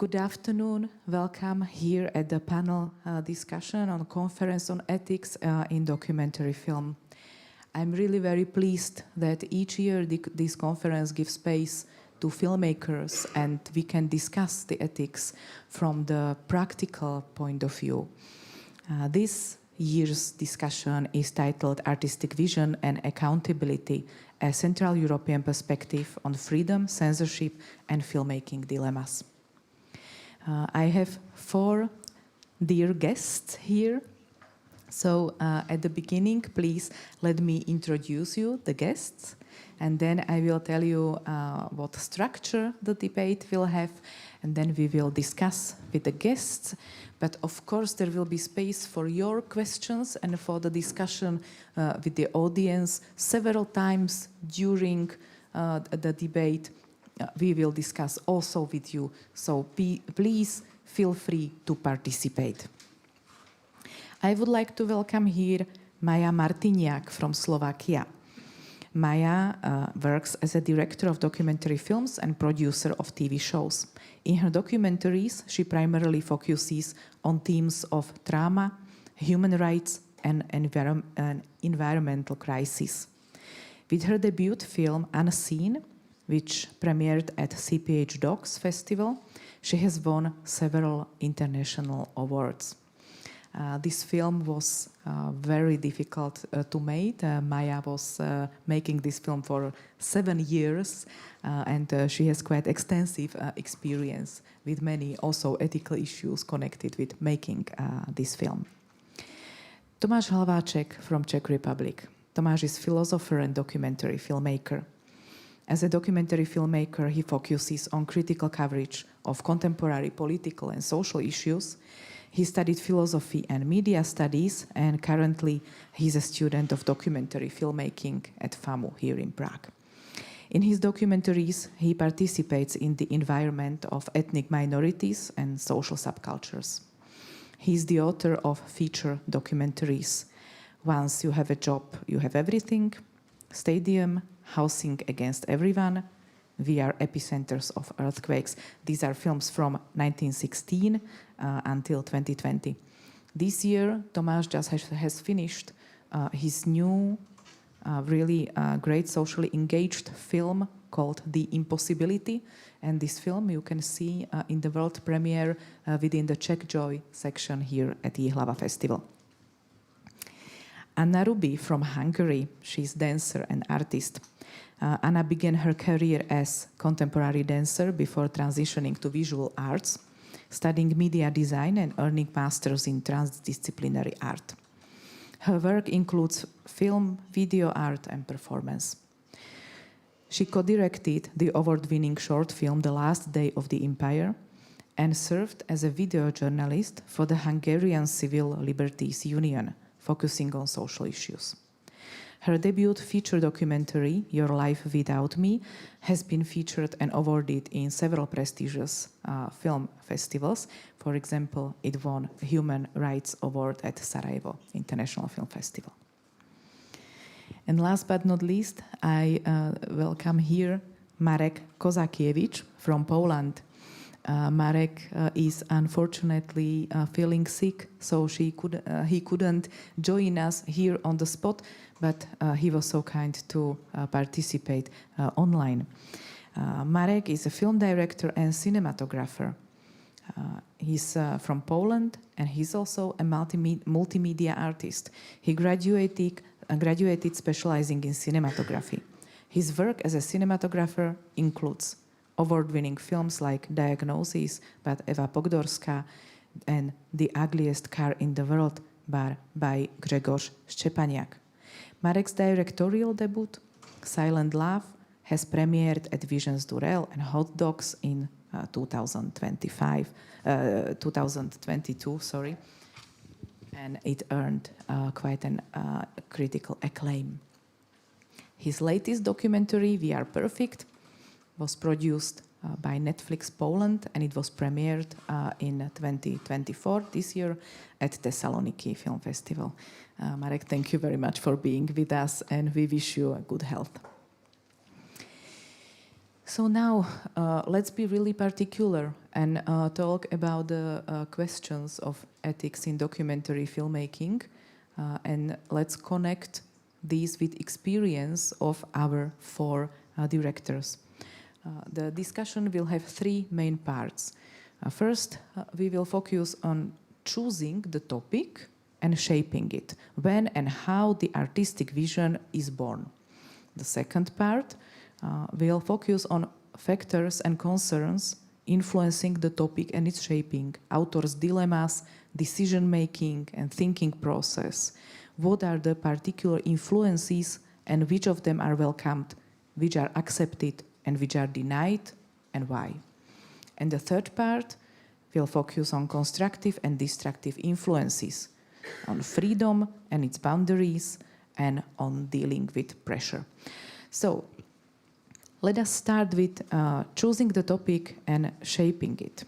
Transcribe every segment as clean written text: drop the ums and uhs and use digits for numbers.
Good afternoon. Welcome here at the panel discussion on Conference on Ethics in Documentary Film. I'm really very pleased that each year this conference gives space to filmmakers and we can discuss the ethics from the practical point of view. This year's discussion is titled Artistic Vision and Accountability, a Central European Perspective on Freedom, Censorship and Filmmaking Dilemmas. I have 4 dear guests here. So at the beginning, please let me introduce you, the guests, and then I will tell you what structure the debate will have, and then we will discuss with the guests. But of course, there will be space for your questions and for the discussion with the audience. Several times during the debate, we will discuss also with you. So please feel free to participate. I would like to welcome here Maia Martiniak from Slovakia. Maia works as a director of documentary films and producer of TV shows. In her documentaries, she primarily focuses on themes of trauma, human rights, and environmental crisis. With her debut film Unseen, which premiered at CPH Docs Festival, she has won several international awards. This film was very difficult to make. Maia was making this film for 7 years, and she has quite extensive experience with many also ethical issues connected with making this film. Tomáš Hlaváček from Czech Republic. Tomáš is philosopher and documentary filmmaker. As a documentary filmmaker, he focuses on critical coverage of contemporary political and social issues. He studied philosophy and media studies, and currently he's a student of documentary filmmaking at FAMU here in Prague. In his documentaries, he participates in the environment of ethnic minorities and social subcultures. He's the author of feature documentaries Once You Have a Job, You Have Everything, Stadium, Housing Against Everyone, We Are Epicenters of Earthquakes. These are films from 1916 until 2020. This year, Tomáš just has finished his new, really great socially engaged film called The Impossibility. And this film you can see in the world premiere within the Czech Joy section here at Ji.hlava Festival. Rubi from Hungary, she's dancer and artist. Anna began her career as contemporary dancer before transitioning to visual arts, studying media design and earning masters in transdisciplinary art. Her work includes film, video art and performance. She co-directed the award-winning short film The Last Day of the Empire and served as a video journalist for the Hungarian Civil Liberties Union, focusing on social issues. Her debut feature documentary, Your Life Without Me, has been featured and awarded in several prestigious film festivals. For example, it won the Human Rights Award at Sarajevo International Film Festival. And last but not least, I welcome here Marek Kozakiewicz from Poland. Marek is unfortunately feeling sick, so he couldn't join us here on the spot, but he was so kind to participate online. Marek is a film director and cinematographer. He's from Poland, and he's also a multimedia artist. He graduated specializing in cinematography. His work as a cinematographer includes award-winning films like Diagnosis by Eva Pogdorská and The Ugliest Car in the World by Grzegorz Szczepaniak. Marek's directorial debut, Silent Love, has premiered at Visions du Réel and Hot Dogs in 2022, and it earned quite an critical acclaim. His latest documentary, We Are Perfect, was produced by Netflix Poland, and it was premiered in 2024, this year, at Thessaloniki Film Festival. Marek, thank you very much for being with us, and we wish you good health. So now let's be really particular and talk about the questions of ethics in documentary filmmaking, and let's connect these with experience of our 4 directors. The discussion will have 3 main parts. First, we will focus on choosing the topic and shaping it, when and how the artistic vision is born. The second part will focus on factors and concerns influencing the topic and its shaping, authors' dilemmas, decision-making and thinking process. What are the particular influences and which of them are welcomed, which are accepted and which are denied, and why? And the third part will focus on constructive and destructive influences, on freedom and its boundaries, and on dealing with pressure. So, let us start with choosing the topic and shaping it.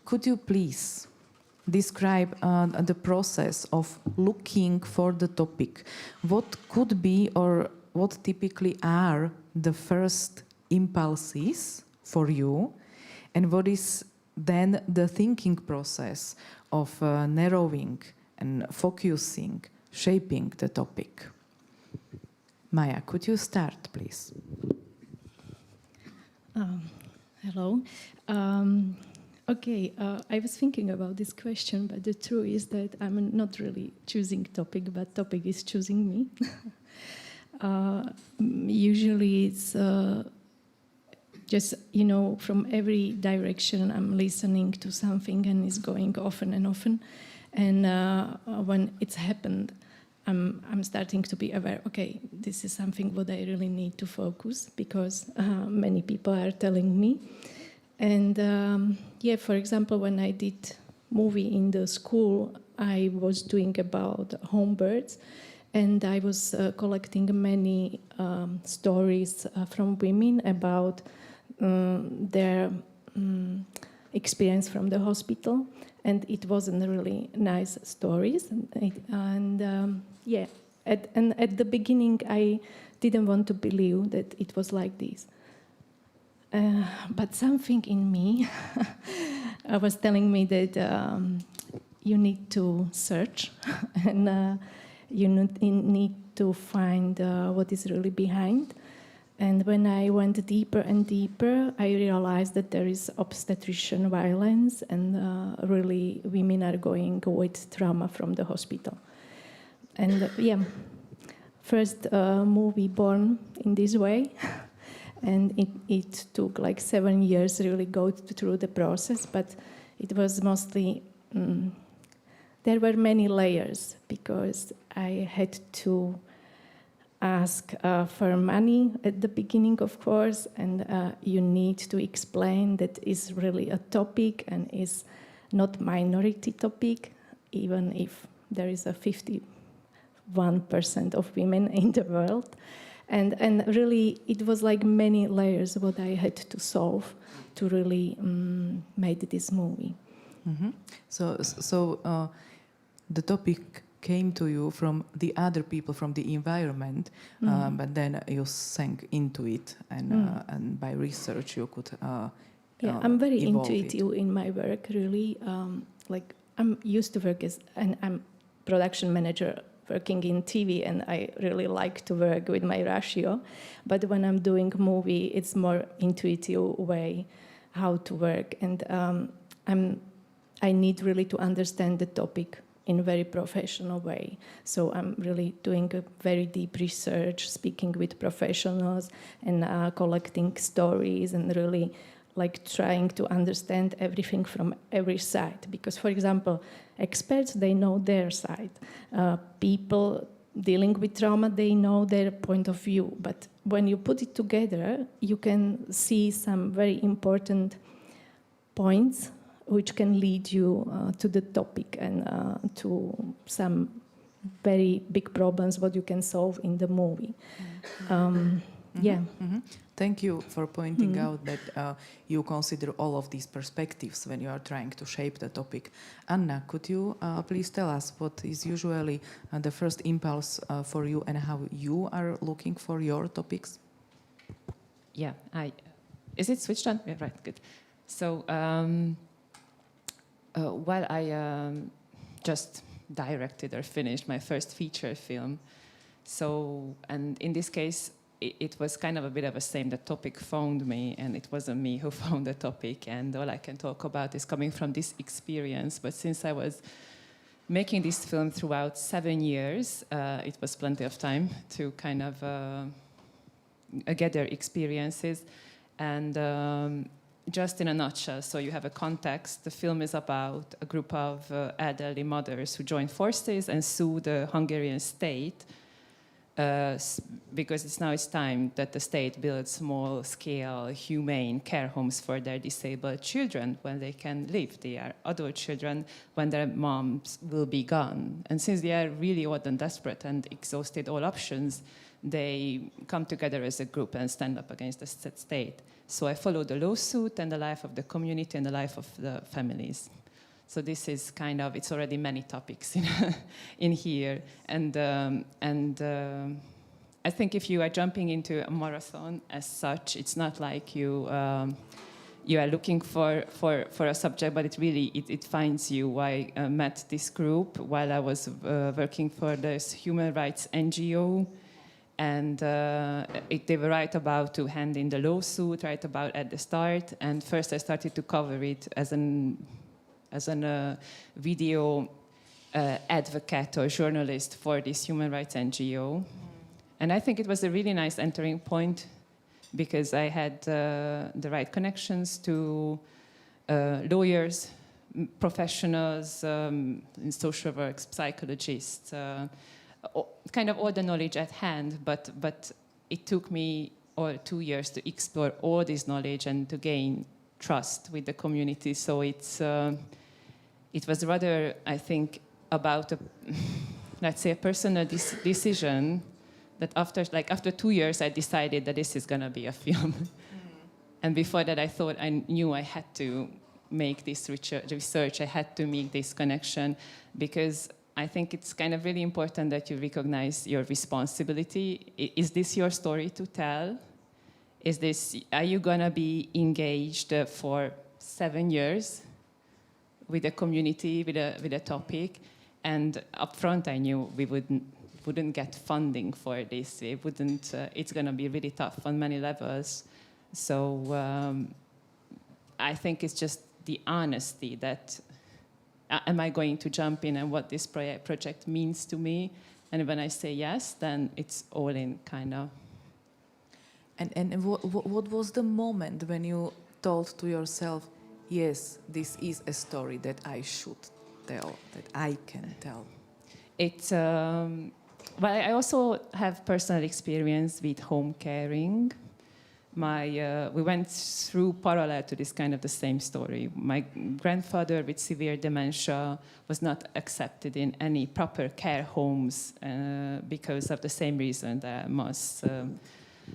Could you please describe the process of looking for the topic? What could be or what typically are the first impulses for you? And what is then the thinking process of narrowing and focusing, shaping the topic? Maia, could you start, please? Hello. Okay, I was thinking about this question, but the truth is that I'm not really choosing topic, but topic is choosing me. Usually it's just, from every direction I'm listening to something and it's going often and often. And when it's happened, I'm starting to be aware, okay, this is something what I really need to focus because many people are telling me. And for example, when I did movie in the school, I was doing about home birds, and I was collecting many stories from women about their experience from the hospital, and it wasn't really nice stories. At the beginning, I didn't want to believe that it was like this. But something in me was telling me that you need to search and you need to find what is really behind. And when I went deeper and deeper, I realized that there is obstetrician violence and really women are going with trauma from the hospital. And first movie born in this way. And it took like 7 years really go through the process, but it was mostly, there were many layers because I had to ask for money at the beginning, of course, and you need to explain that is really a topic and is not minority topic, even if there is a 51% of women in the world. And really, it was like many layers what I had to solve to really make this movie. Mm-hmm. So the topic came to you from the other people, from the environment, but then you sank into it, and by research you could I'm very intuitive it. in my work, really. Like I'm used to work and I'm production manager working in TV, and I really like to work with my ratio. But when I'm doing movie, it's more intuitive way how to work, and I need really to understand the topic in a very professional way. So I'm really doing a very deep research, speaking with professionals, and collecting stories, and really like trying to understand everything from every side. Because, for example, experts, they know their side. People dealing with trauma, they know their point of view. But when you put it together, you can see some very important points which can lead you to the topic and to some very big problems what you can solve in the movie. Thank you for pointing out that you consider all of these perspectives when you are trying to shape the topic. Anna, could you please tell us what is usually the first impulse for you and how you are looking for your topics? Yeah, Is it switched on? Yeah, right, good. So while I just directed or finished my first feature film, and in this case, it was kind of a bit of a same. The topic found me, and it wasn't me who found the topic, and all I can talk about is coming from this experience. But since I was making this film throughout 7 years, it was plenty of time to kind of gather experiences. And just in a nutshell, so you have a context. The film is about a group of elderly mothers who join forces and sue the Hungarian state because it's time that the state builds small-scale, humane care homes for their disabled children when they can live. They are adult children when their moms will be gone. And since they are really old and desperate and exhausted all options, they come together as a group and stand up against the state. So I follow the lawsuit and the life of the community and the life of the families. So this is kind of, it's already many topics in here. And I think if you are jumping into a marathon as such, it's not like you are looking for a subject, but it finds you. I met this group while I was working for this human rights NGO. And they were right about to hand in the lawsuit, right about at the start. And first I started to cover it as a video advocate or journalist for this human rights NGO. And I think it was a really nice entering point because I had the right connections to lawyers, professionals in social work, psychologists, kind of all the knowledge at hand, but it took me 2 years to explore all this knowledge and to gain trust with the community. So it was rather, I think, about let's say a personal decision that after 2 years I decided that this is going to be a film. And before that I knew I had to make this research, I had to make this connection, because I think it's kind of really important that you recognize your responsibility. Is this your story to tell? Are you gonna be engaged for 7 years with a community, with a topic? And up front, I knew we wouldn't get funding for this. It wouldn't. It's gonna be really tough on many levels. So I think it's just the honesty that. Am I going to jump in and what this project means to me? And when I say yes, then it's all in, kind of. And what was the moment when you thought to yourself, yes, this is a story that I should tell, that I can tell? It's well, I also have personal experience with home caring. We went through parallel to this kind of the same story. My grandfather with severe dementia was not accepted in any proper care homes because of the same reason. There are most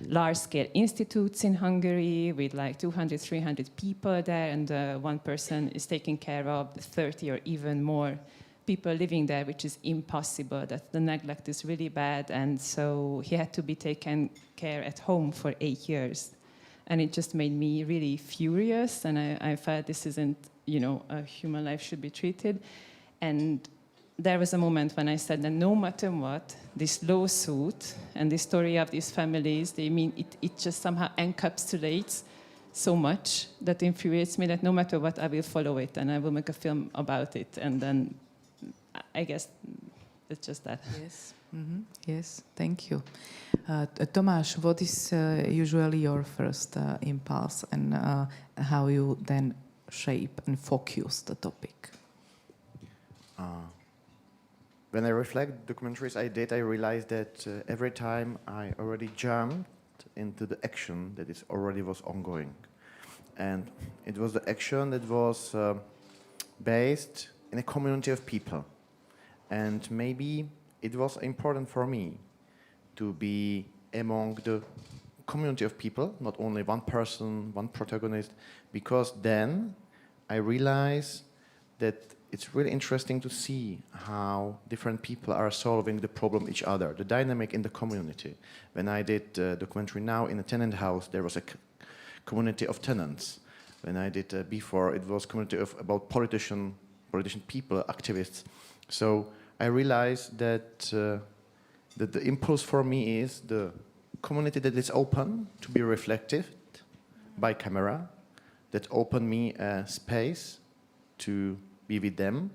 large-scale institutes in Hungary with like 200, 300 people there, and one person is taking care of 30 or even more people living there, which is impossible. That the neglect is really bad, and so he had to be taken care at home for 8 years. And it just made me really furious, and I felt this isn't, a human life should be treated. And there was a moment when I said that no matter what, this lawsuit and the story of these families, it just somehow encapsulates so much that infuriates me that no matter what, I will follow it and I will make a film about it. And then I guess it's just that. Yes. Mm-hmm. Yes, thank you. Tomáš, what is usually your first impulse, and how you then shape and focus the topic? When I reflect documentaries I did, I realized that every time I already jumped into the action that was ongoing. And it was the action that was based in a community of people. And maybe it was important for me to be among the community of people, not only one person, one protagonist, because then I realized that it's really interesting to see how different people are solving the problem each other, the dynamic in the community. When I did the documentary Now in a tenant house, there was a community of tenants. When I did before, it was community of about politician people, activists. So I realized that that the impulse for me is the community that is open to be reflected by camera, that open me a space to be with them,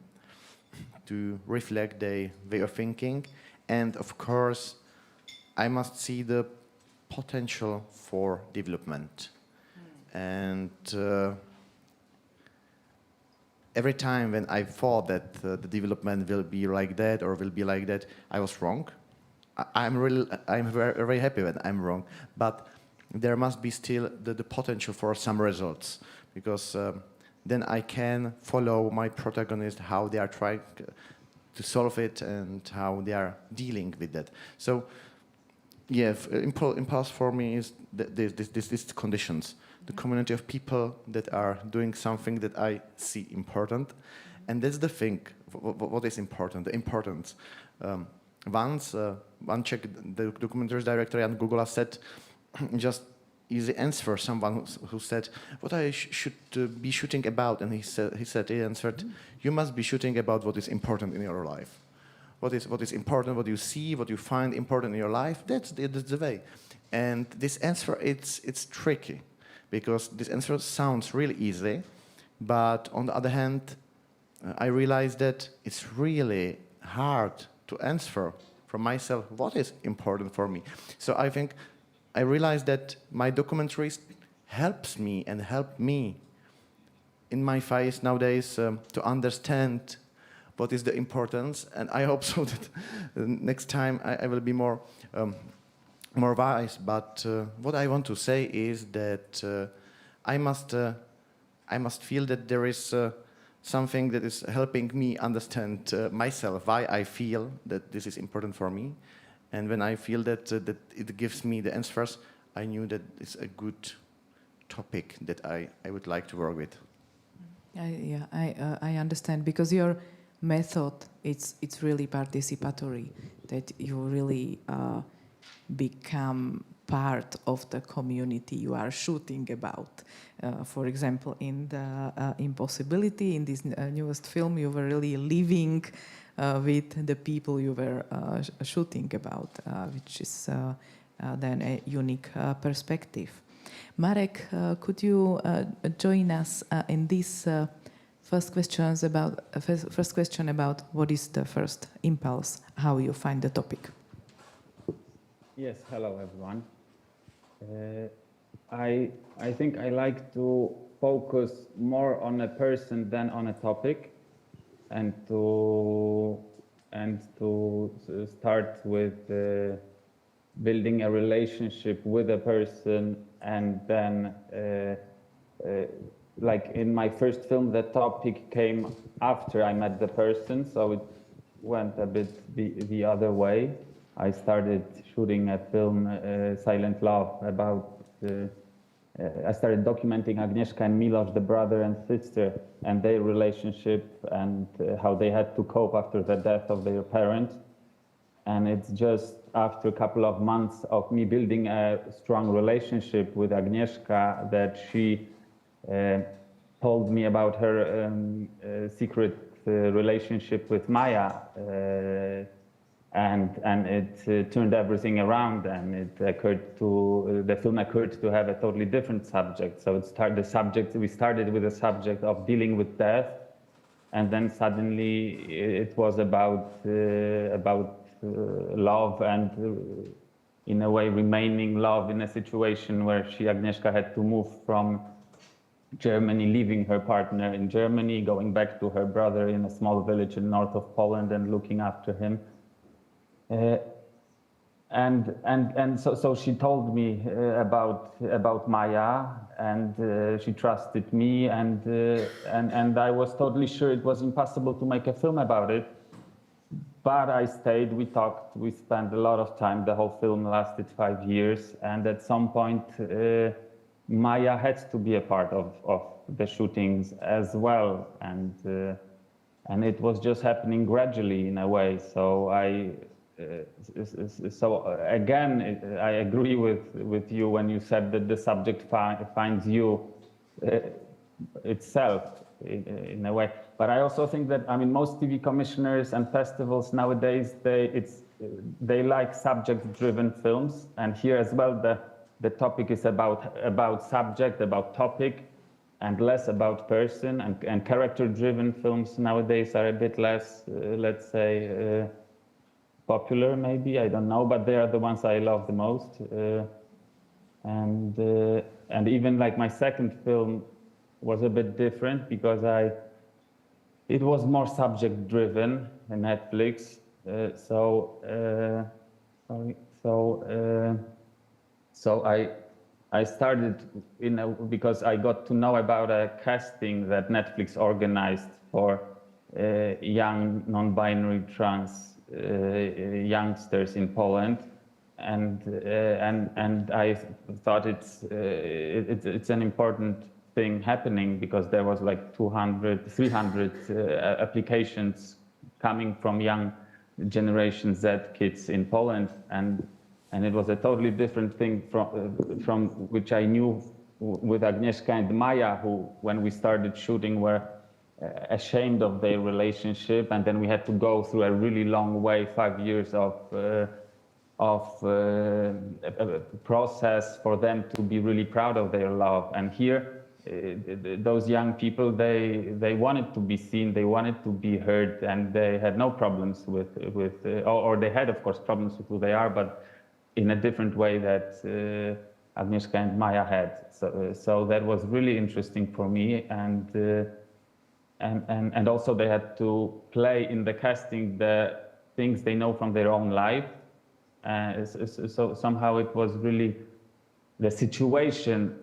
to reflect their way of thinking, and of course, I must see the potential for development. And every time when I thought that the development will be like that or will be like that, I was wrong. I'm very, very happy when I'm wrong, but there must be still the potential for some results, because then I can follow my protagonist, how they are trying to solve it and how they are dealing with that. So, yeah, impulse for me is these conditions, the community of people that are doing something that I see important, and that's the thing. What is important? The importance. Once one Czech documentaries director Jan Gugula said, just easy answer. Someone who said, "What I should be shooting about?" And he answered, "You must be shooting about what is important in your life. What is important? What you see? What you find important in your life? That's the way." And this answer, it's tricky, because this answer sounds really easy, but on the other hand, I realized that it's really hard to answer for myself what is important for me. So I think I realized that my documentaries help me in my phase nowadays to understand what is the importance, and I hope so that next time I will be more wise. But what I want to say is that I must feel that there is something that is helping me understand myself, why I feel that this is important for me. And when I feel that it gives me the answers, I knew that it's a good topic that I would like to work with. I understand, because your method, it's really participatory, that you really become part of the community you are shooting about. For example, in the Impossibility, in this newest film, you were really living with the people you were shooting about, which is then a unique perspective. Marek, could you join us in this first question about what is the first impulse, how you find the topic? Yes, hello everyone. I think I like to focus more on a person than on a topic, and to start with building a relationship with a person, and then like in my first film, the topic came after I met the person, so it went a bit the other way. I started shooting a film, Silent Love, about I started documenting Agnieszka and Miloš, the brother and sister, and their relationship, and how they had to cope after the death of their parents. And it's just after a couple of months of me building a strong relationship with Agnieszka that she told me about her secret relationship with Maia, and it turned everything around, and the film occurred to have a totally different subject. So we started with a subject of dealing with death, and then suddenly it was about love, and in a way remaining love in a situation where Agnieszka had to move from Germany, leaving her partner in Germany, going back to her brother in a small village in north of Poland and looking after him. So she told me about Maia, and she trusted me, and I was totally sure it was impossible to make a film about it. But I stayed, we talked, we spent a lot of time. The whole film lasted 5 years, and at some point Maia had to be a part of the shootings as well, and it was just happening gradually in a way. So Again, I agree with you when you said that the subject finds you itself in a way. But I also think that, I mean, most TV commissioners and festivals nowadays, they like subject-driven films, and here as well the topic is about subject, about topic, and less about person, and character-driven films nowadays are a bit less, let's say, popular maybe, I don't know, but they are the ones I love the most. And even like my second film was a bit different because it was more subject-driven in Netflix. So I started because I got to know about a casting that Netflix organized for young non-binary trans youngsters in Poland, and I thought it's an important thing happening because there was like 200, 300 applications coming from young Generation Z kids in Poland, and it was a totally different thing from which I knew with Agnieszka and Maia, who, when we started shooting, were ashamed of their relationship, and then we had to go through a really long way, 5 years of process for them to be really proud of their love. And here, those young people, they wanted to be seen, they wanted to be heard, and they had no problems or they had, of course, problems with who they are, but in a different way that Agnieszka and Maia had. So that was really interesting for me, and also they had to play in the casting the things they know from their own life. So somehow it was really the situation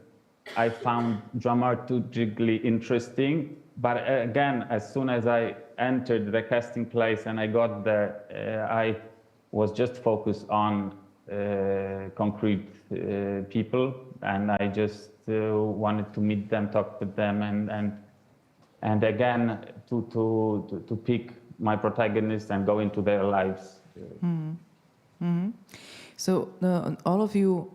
I found dramaturgically interesting. But again, as soon as I entered the casting place and I got there, I was just focused on concrete people, and I just wanted to meet them, talk with them, and again to pick my protagonists and go into their lives. So all of you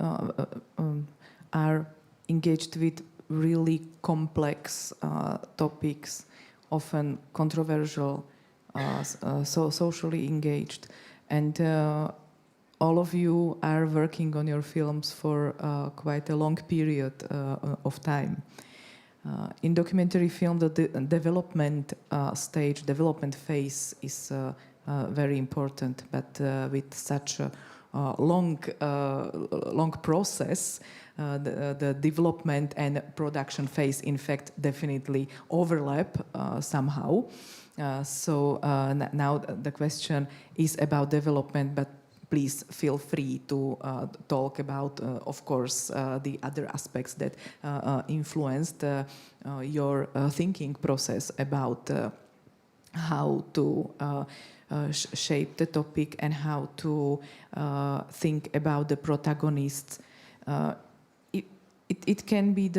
are engaged with really complex topics, often controversial, so socially engaged, and all of you are working on your films for quite a long period of time. In documentary film, the development phase is very important, but with such a long process, the development and production phase, in fact, definitely overlap somehow. So now the question is about development, but please feel free to talk about, of course, the other aspects that influenced your thinking process about how to shape the topic and how to think about the protagonists. It can be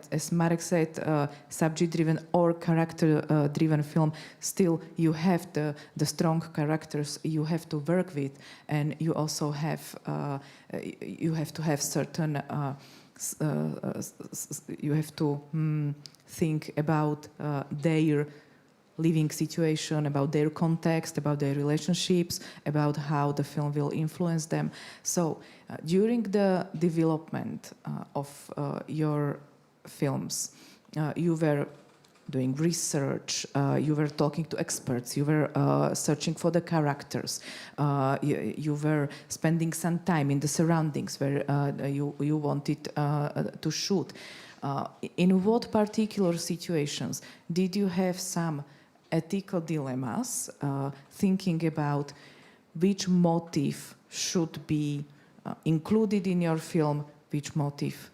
as Marek said, subject-driven or character-driven film. Still, you have the strong characters you have to work with, and you also have to have certain. You have to think about their living situation, about their context, about their relationships, about how the film will influence them. So during the development of your films, you were doing research, you were talking to experts, you were searching for the characters, you were spending some time in the surroundings where you wanted to shoot. In what particular situations did you have some ethical dilemmas, thinking about which motive should be included in your film, which motive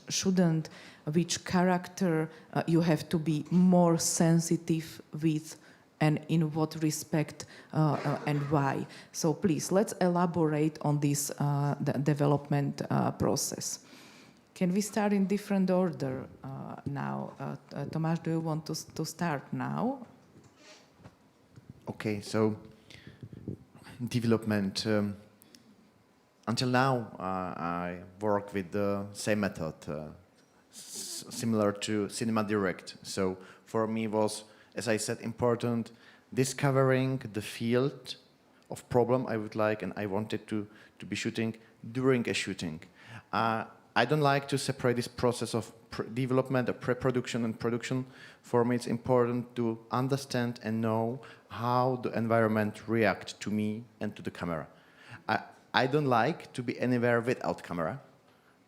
shouldn't, which character you have to be more sensitive with, and in what respect and why. So please, let's elaborate on this the development process. Can we start in different order now? Tomáš, do you want to start now? Okay, so development. Until now, I work with the same method, similar to Cinema Direct. So for me was, as I said, important discovering the field of problem I would like and I wanted to be shooting during a shooting. I don't like to separate this process of development, of pre-production and production. For me, it's important to understand and know how the environment reacts to me and to the camera. I don't like to be anywhere without camera,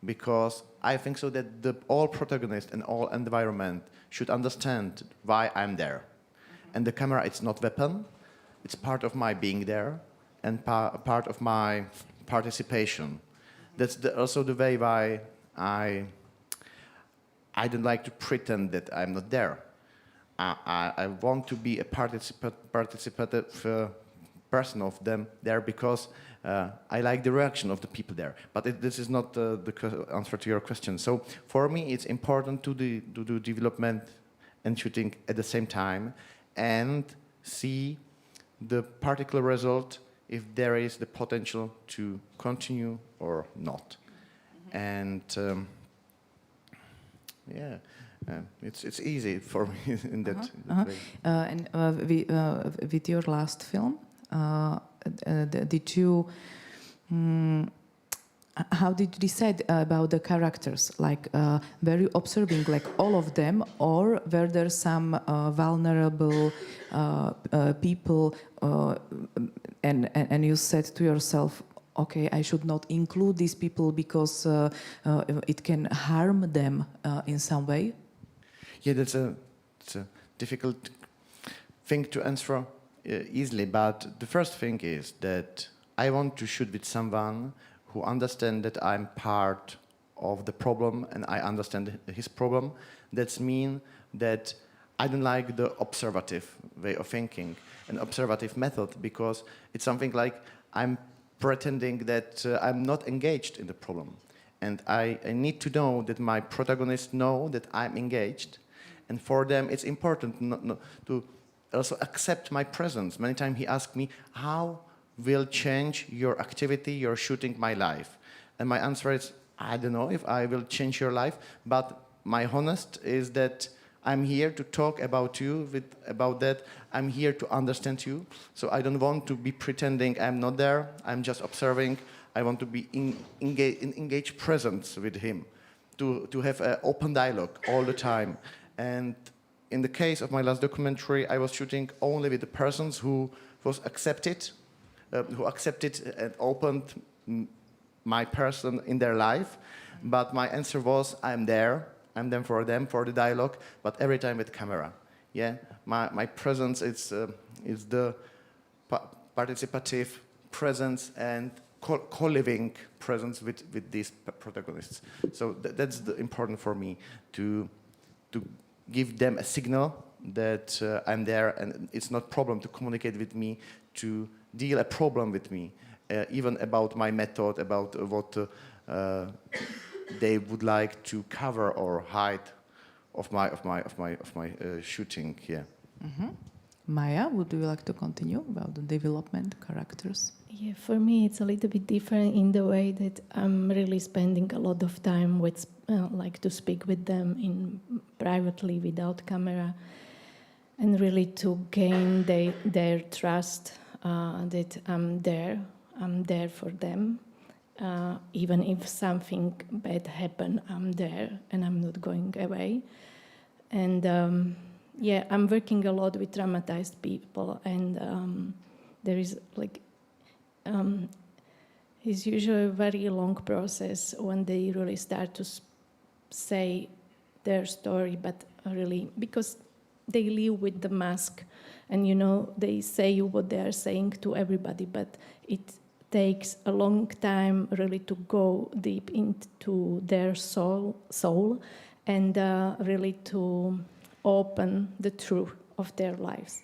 because I think so that all protagonists and all environment should understand why I'm there. And the camera, it's not weapon, it's part of my being there and part of my participation. That's also the way why I don't like to pretend that I'm not there. I want to be a participative person of them there because I like the reaction of the people there. But this is not the answer to your question. So for me, it's important to do development and shooting at the same time and see the particular result if there is the potential to continue or not. And it's easy for me in that way. And with your last film, did you? How did you decide about the characters? Like were you observing like all of them, or were there some vulnerable people, and you said to yourself, okay, I should not include these people because it can harm them in some way? Yeah, it's a difficult thing to answer easily, but the first thing is that I want to shoot with someone who understands that I'm part of the problem and I understand his problem. That means that I don't like the observative way of thinking, an observative method, because it's something like I'm pretending that I'm not engaged in the problem. And I need to know that my protagonists know that I'm engaged. And for them, it's important to also accept my presence. Many times he asked me, how will change your activity, your shooting, my life? And my answer is, I don't know if I will change your life, but my honest is that I'm here to talk about you, about that. I'm here to understand you. So I don't want to be pretending I'm not there. I'm just observing. I want to be in engaged presence with him, to have an open dialogue all the time. And in the case of my last documentary, I was shooting only with the persons who accepted and opened my person in their life. But my answer was, I'm there for them, for the dialogue, but every time with camera. Yeah, my presence is the participative presence and co-living presence with these protagonists. So that's important for me to give them a signal that I'm there, and it's not problem to communicate with me, to deal a problem with me, even about my method, about what they would like to cover or hide of my shooting here. Mm-hmm. Maia, would you like to continue about the development characters? Yeah, for me it's a little bit different in the way that I'm really spending a lot of time with, like to speak with them in privately without camera, and really to gain their trust that I'm there for them. Even if something bad happens, I'm there and I'm not going away. And I'm working a lot with traumatized people, and there is like it's usually a very long process when they really start to say their story, but really because they live with the mask, and they say what they are saying to everybody, but it takes a long time really to go deep into their soul and really to open the truth of their lives.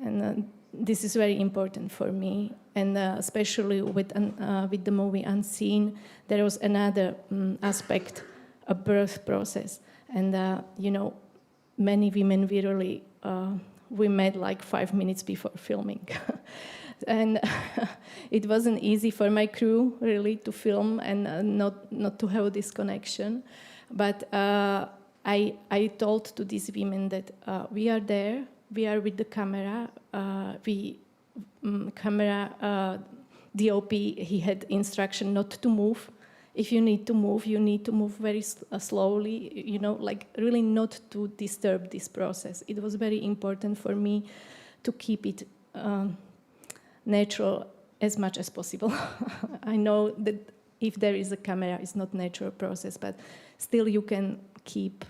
And this is very important for me, and especially with the movie Unseen, there was another aspect, a birth process. And many women we met like 5 minutes before filming. And it wasn't easy for my crew really to film and not to have this connection. But I told to these women that we are there, we are with the camera, DOP, he had instruction not to move. If you need to move, you need to move very slowly, you know, like really not to disturb this process. It was very important for me to keep it natural as much as possible. I know that if there is a camera, it's not natural process, but still you can keep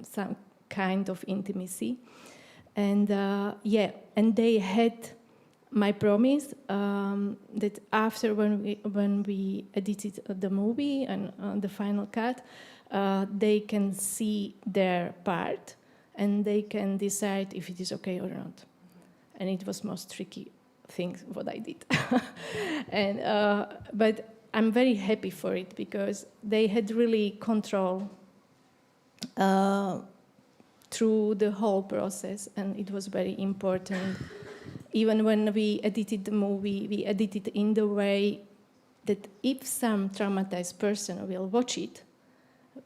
some kind of intimacy. And and they had my promise that after when we edited the movie and the final cut, they can see their part and they can decide if it is okay or not. And it was most tricky thing what I did. And but I'm very happy for it because they had really control through the whole process, and it was very important. Even when we edited the movie, we edited in the way that if some traumatized person will watch it,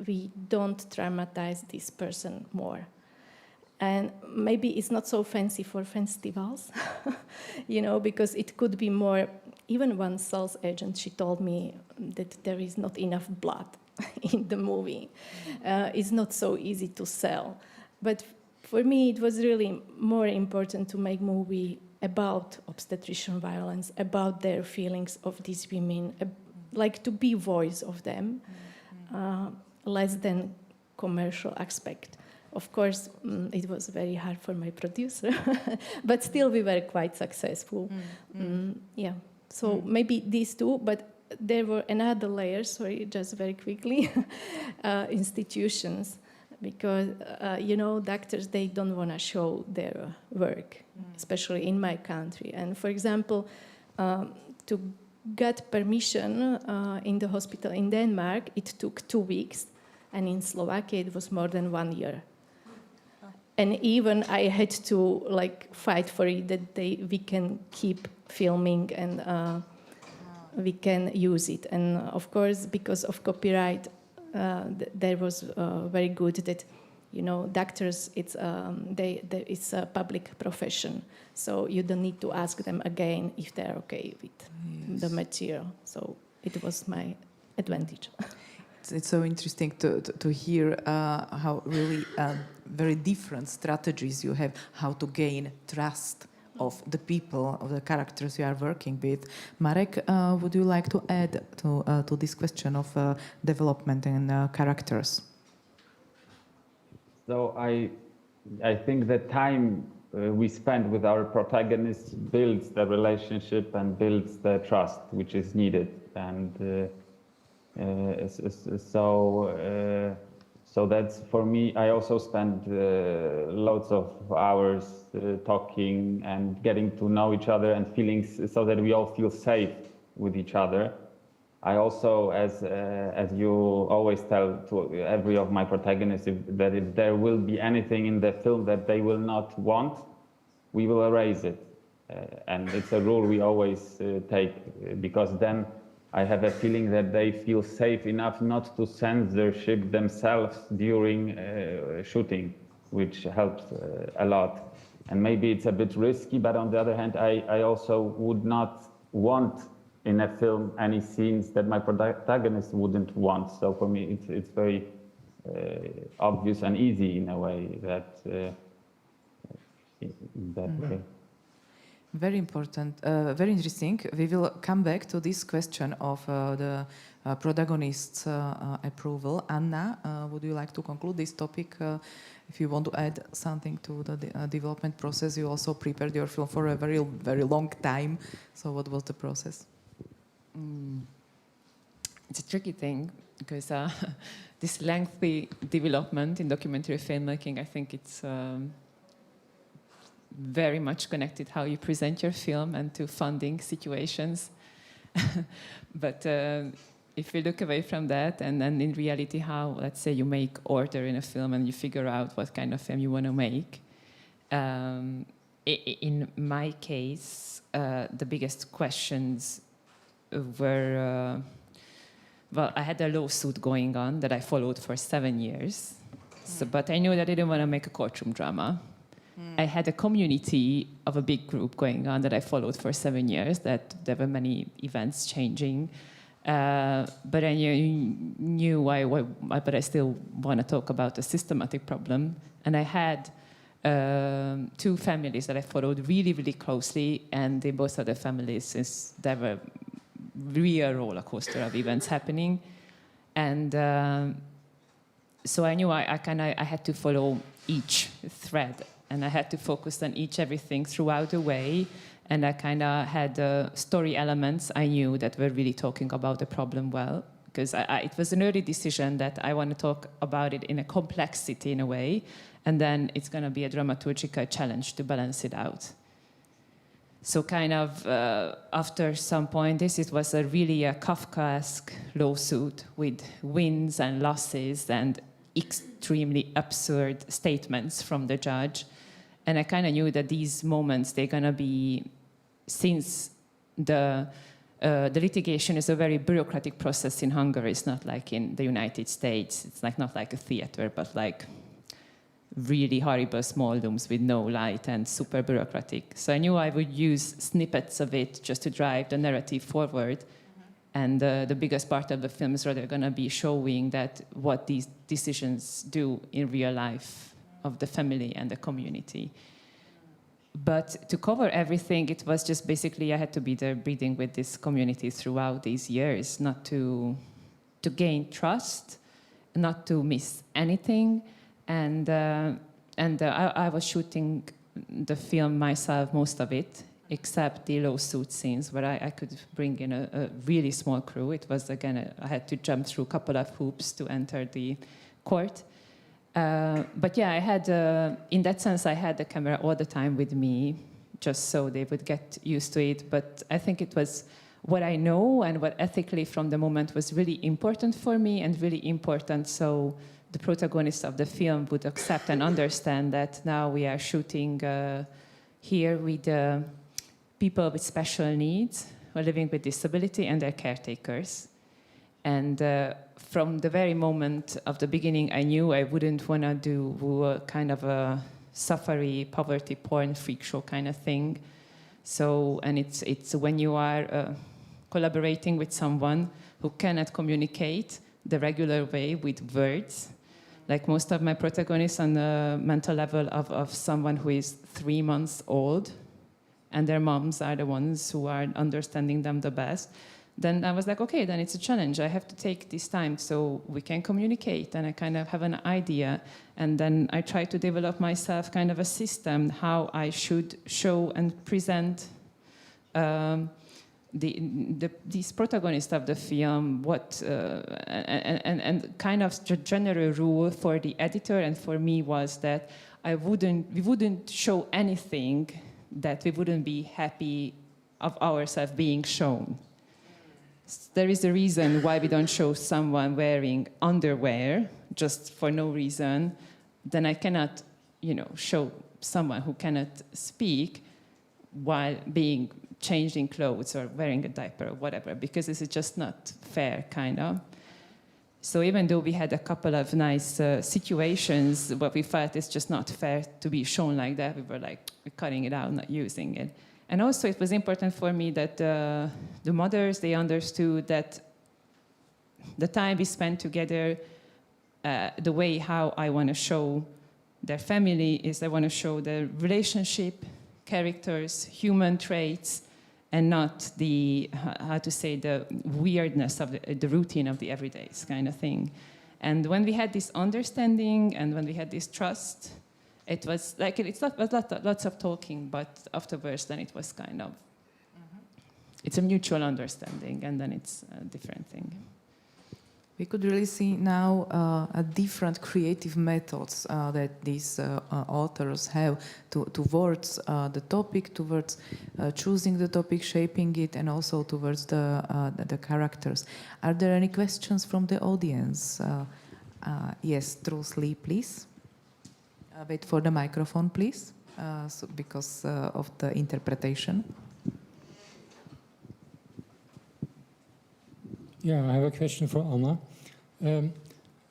we don't traumatize this person more. And maybe it's not so fancy for festivals, you know, because it could be more. Even one sales agent, she told me that there is not enough blood in the movie. It's not so easy to sell. But for me, it was really more important to make movie about obstetrician violence, about their feelings of these women, like to be voice of them, less than commercial aspect. Of course, it was very hard for my producer, but still we were quite successful. So maybe these two, but there were another layer, sorry, just very quickly, institutions. Because, you know, doctors, they don't want to show their work, especially in my country. And for example, to get permission in the hospital in Denmark, it took 2 weeks. And in Slovakia, it was more than 1 year. And even I had to like fight for it that we can keep filming and we can use it. And of course, because of copyright, there was very good that, you know, doctors, it's a public profession, so you don't need to ask them again if they're okay with the material. So it was my advantage. It's so interesting to hear how really very different strategies you have, how to gain trust of the people, of the characters you are working with. Marek, would you like to add to this question of development and characters? So I think the time we spend with our protagonists builds the relationship and builds the trust which is needed. And so that's for me. I also spend lots of hours talking and getting to know each other and feeling so that we all feel safe with each other. I also, as you always tell to every of my protagonists, that if there will be anything in the film that they will not want, we will erase it. And it's a rule we always take, because then I have a feeling that they feel safe enough not to censorship themselves during shooting, which helps a lot. And maybe it's a bit risky, but on the other hand, I also would not want in a film any scenes that my protagonist wouldn't want. So for me, it's very obvious and easy in a way that way. Very important, very interesting. We will come back to this question of the protagonist's approval. Anna, would you like to conclude this topic? If you want to add something to the development process, you also prepared your film for a very, very long time. So what was the process? It's a tricky thing because this lengthy development in documentary filmmaking, I think it's very much connected how you present your film and to funding situations. But if you look away from that and then in reality how, let's say, you make order in a film and you figure out what kind of film you want to make, in my case, the biggest questions were, well, I had a lawsuit going on that I followed for 7 years, but I knew that I didn't want to make a courtroom drama. I had a community of a big group going on that I followed for 7 years, that there were many events changing. But I knew but I still want to talk about a systematic problem. And I had 2 families that I followed really, really closely, and in both of the families, since there were real roller coaster of events happening. And so I knew I had to follow each thread, and I had to focus on everything throughout the way. And I kind of had story elements I knew that were really talking about the problem well, because it was an early decision that I want to talk about it in a complexity in a way, and then it's going to be a dramaturgical challenge to balance it out. So kind of after some point, it was really a Kafkaesque lawsuit with wins and losses and extremely absurd statements from the judge. And I kind of knew that these moments, they're going to be, since the litigation is a very bureaucratic process in Hungary. It's not like in the United States. It's like not like a theater, but like really horrible small rooms with no light and super bureaucratic. So I knew I would use snippets of it just to drive the narrative forward. And the biggest part of the film is rather going to be showing that what these decisions do in real life of the family and the community. But to cover everything, it was just basically I had to be there breathing with this community throughout these years, not to gain trust, not to miss anything. And I was shooting the film myself, most of it, except the lawsuit scenes where I could bring in a really small crew. It was, again, I had to jump through a couple of hoops to enter the court. But yeah, I had, in that sense, I had the camera all the time with me, just so they would get used to it. But I think it was what I know and what ethically from the moment was really important for me, and really important so the protagonist of the film would accept and understand that now we are shooting here with people with special needs who are living with disability and their caretakers. And from the very moment of the beginning, I knew I wouldn't want to do a kind of a safari, poverty porn, freak show kind of thing. So, and it's when you are collaborating with someone who cannot communicate the regular way with words. Like most of my protagonists on the mental level of someone who is 3 months old, and their moms are the ones who are understanding them the best. Then I was like, okay, then it's a challenge. I have to take this time so we can communicate, and I kind of have an idea. And then I try to develop myself kind of a system, how I should show and present these protagonists of the film, and kind of the general rule for the editor and for me was that we wouldn't show anything that we wouldn't be happy of ourselves being shown. There is a reason why we don't show someone wearing underwear just for no reason. Then I cannot, show someone who cannot speak while being changed in clothes or wearing a diaper or whatever, because this is just not fair, kind of. So even though we had a couple of nice situations where we felt it's just not fair to be shown like that, we were like, we're cutting it out, not using it. And also it was important for me that the mothers, they understood that the time we spent together, the way how I want to show their family is I want to show the relationship, characters, human traits, and not the, the weirdness of the routine of the everydays kind of thing. And when we had this understanding and when we had this trust, it was like, it's not lots of talking, but afterwards then it was kind of, it's a mutual understanding, and then it's a different thing. We could really see now different creative methods that these authors have towards the topic, towards choosing the topic, shaping it, and also towards the characters. Are there any questions from the audience? Yes, Trusley, please. Wait for the microphone, please. because of the interpretation. Yeah, I have a question for Anna.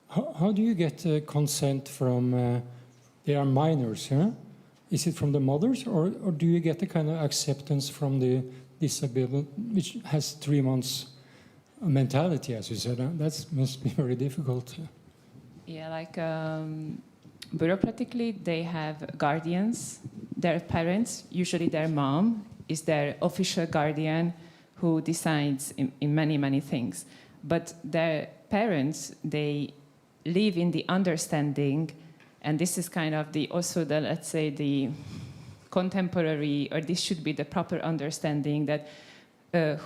How do you get consent from, they are minors, huh? Is it from the mothers, or do you get the kind of acceptance from the disabled, which has 3 months mentality, as you said? Huh? That must be very difficult. Yeah, like bureaucratically, they have guardians. Their parents, usually their mom, is their official guardian who decides in many, many things. But their parents, they live in the understanding, and this is kind of also the, let's say, the contemporary, or this should be the proper understanding that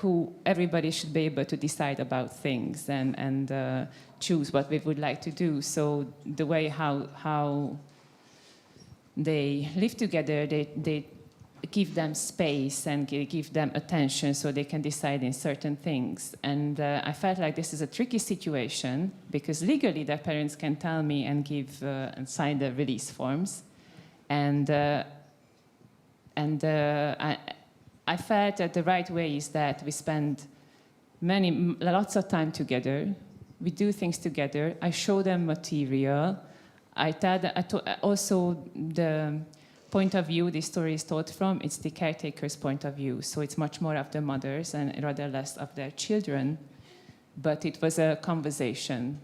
who everybody should be able to decide about things and choose what we would like to do. So the way how they live together, they give them space and give them attention so they can decide in certain things. And I felt like this is a tricky situation because legally their parents can tell me and give and sign the release forms. And I felt that the right way is that we spend lots of time together. We do things together. I show them material. I tell them, also the point of view this story is taught from, it's the caretaker's point of view. So it's much more of the mothers and rather less of their children. But it was a conversation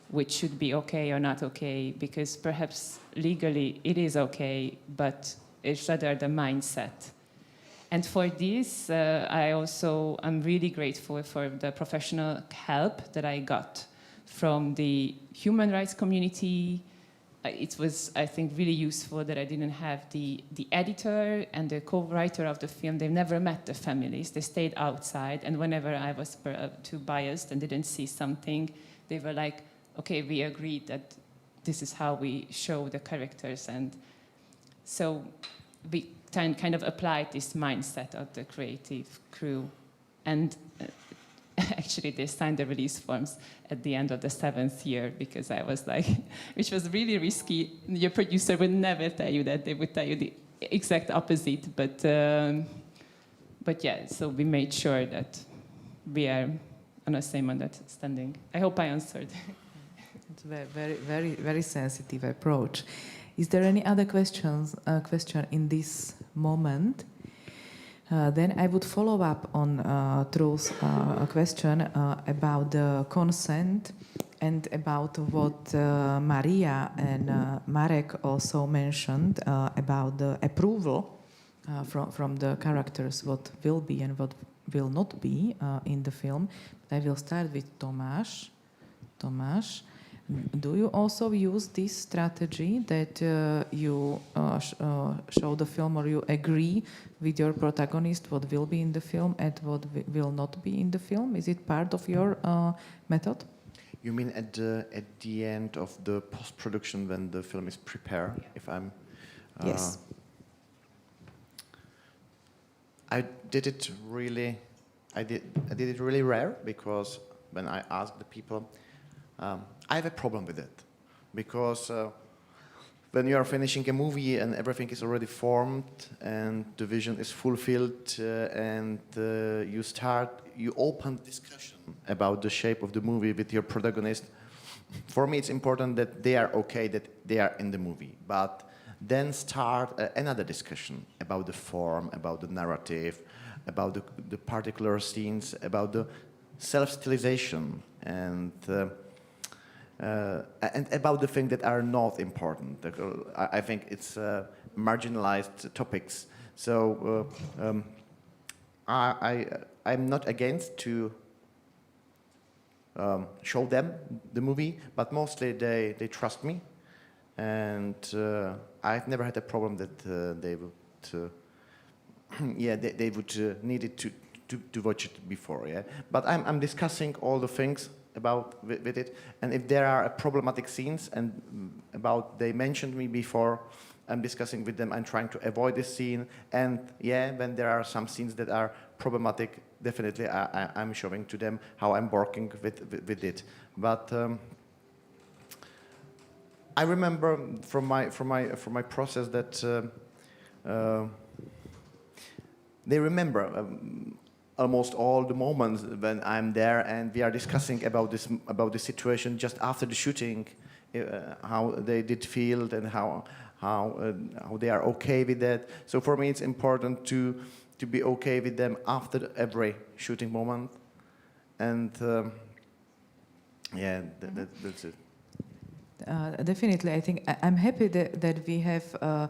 which should be okay or not okay, because perhaps legally it is okay, but it's rather the mindset. And for this, I'm really grateful for the professional help that I got from the human rights community. It was, I think, really useful that I didn't have the editor and the co-writer of the film. They never met the families. They stayed outside. And whenever I was too biased and didn't see something, they were like, okay, we agreed that this is how we show the characters. And so we kind of applied this mindset of the creative crew. And actually, they signed the release forms at the end of the 7th year because I was like, which was really risky. Your producer would never tell you that. They would tell you the exact opposite. But yeah, so we made sure that we are on the same understanding. I hope I answered. It's a very, very, very sensitive approach. Is there any other question in this moment? Then I would follow up on Truls' question about the consent and about what Maria and Marek also mentioned about the approval from the characters, what will be and what will not be in the film. I will start with Tomáš. Tomáš, do you also use this strategy that you show the film or you agree with your protagonist what will be in the film and what will not be in the film? Is it part of your method? You mean at the end of the post-production when the film is prepared? If I'm yes. I did it really rare because when I asked the people. I have a problem with it because when you are finishing a movie and everything is already formed and the vision is fulfilled and you open discussion about the shape of the movie with your protagonist. For me, it's important that they are okay, that they are in the movie, but then start another discussion about the form, about the narrative, about the particular scenes, about the self-stylization and about the things that are not important. I think it's marginalized topics. So I'm not against to show them the movie, but mostly they trust me, and I've never had a problem that they would they would need it to watch it before. Yeah, but I'm discussing all the things about with it, and if there are problematic scenes and about they mentioned me before, I'm discussing with them. I'm trying to avoid this scene, and yeah, when there are some scenes that are problematic, definitely I'm showing to them how I'm working with it. But I remember from my process that they remember almost all the moments when I'm there and we are discussing about this situation just after the shooting, how they did feel and how they are okay with that. So for me, it's important to be okay with them after every shooting moment, and that's it. Definitely, I think I'm happy that we have.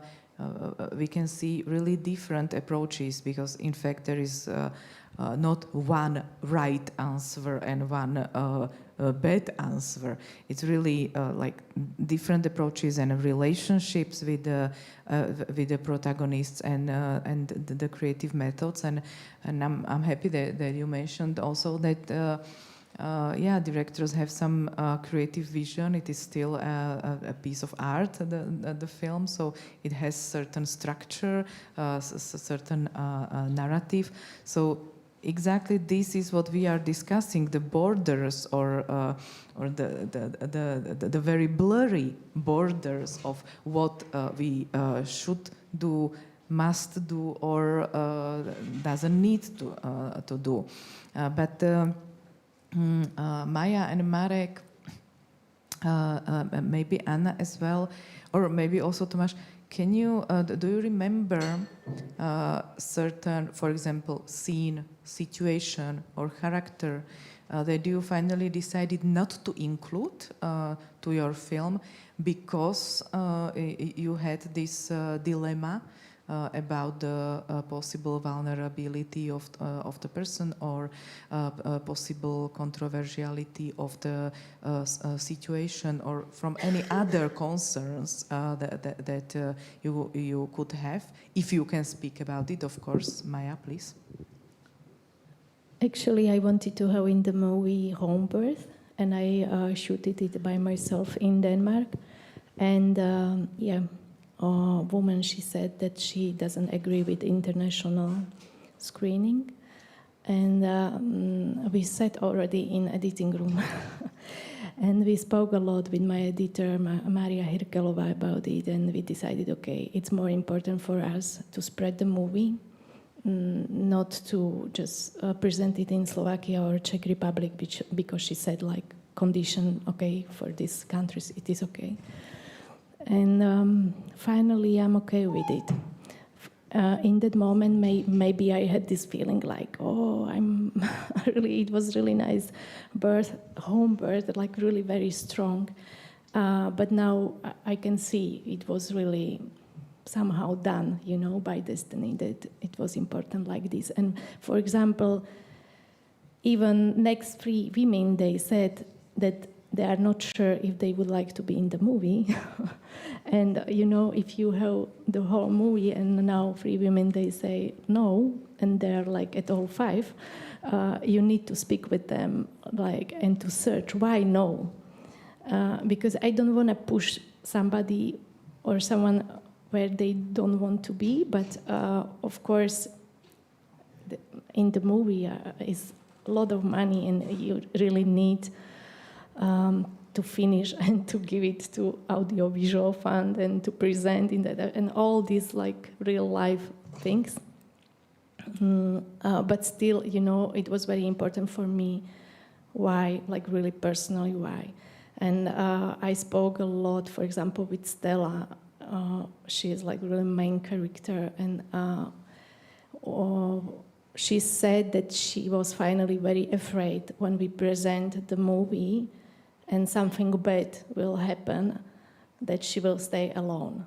We can see really different approaches, because in fact there is not one right answer and one bad answer. It's really like different approaches and relationships with the protagonists and the creative methods. And I'm happy that you mentioned also that. Directors have some creative vision. It is still a piece of art, the film, so it has certain structure, certain narrative. So exactly this is what we are discussing: the borders, or the very blurry borders of what we should do, must do, or doesn't need to do. But Maia and Marek, maybe Anna as well, or maybe also Tomáš, can you, do you remember certain, for example, scene, situation, or character that you finally decided not to include to your film because you had this dilemma about the possible vulnerability of the person, or possible controversiality of the situation, or from any other concerns that you could have, if you can speak about it, of course. Maia, please. Actually, I wanted to have in the movie home birth, and I shooted it by myself in Denmark. And a woman, she said that she doesn't agree with international screening. And we sat already in editing room. And we spoke a lot with my editor, Ji.hlava, about it. And we decided, okay, it's more important for us to spread the movie, not to just present it in Slovakia or Czech Republic, because she said, like, condition, okay, for these countries, it is okay. And finally, I'm okay with it. In that moment, maybe I had this feeling like, oh, I'm really, it was really nice home birth, like really very strong. But now I can see it was really somehow done, by destiny, that it was important like this. And for example, even next 3 women, they said that they are not sure if they would like to be in the movie. And, if you have the whole movie and now 3 women, they say no, and they're like at all 5, you need to speak with them, like, and to search why no. Because I don't want to push somebody or someone where they don't want to be, but of course, in the movie is a lot of money, and you really need to finish and to give it to audiovisual fund and to present in that, and all these like real life things. But still, it was very important for me. Why, like really personally, why? And I spoke a lot, for example, with Stella. She is like really main character, and she said that she was finally very afraid when we present the movie and something bad will happen, that she will stay alone.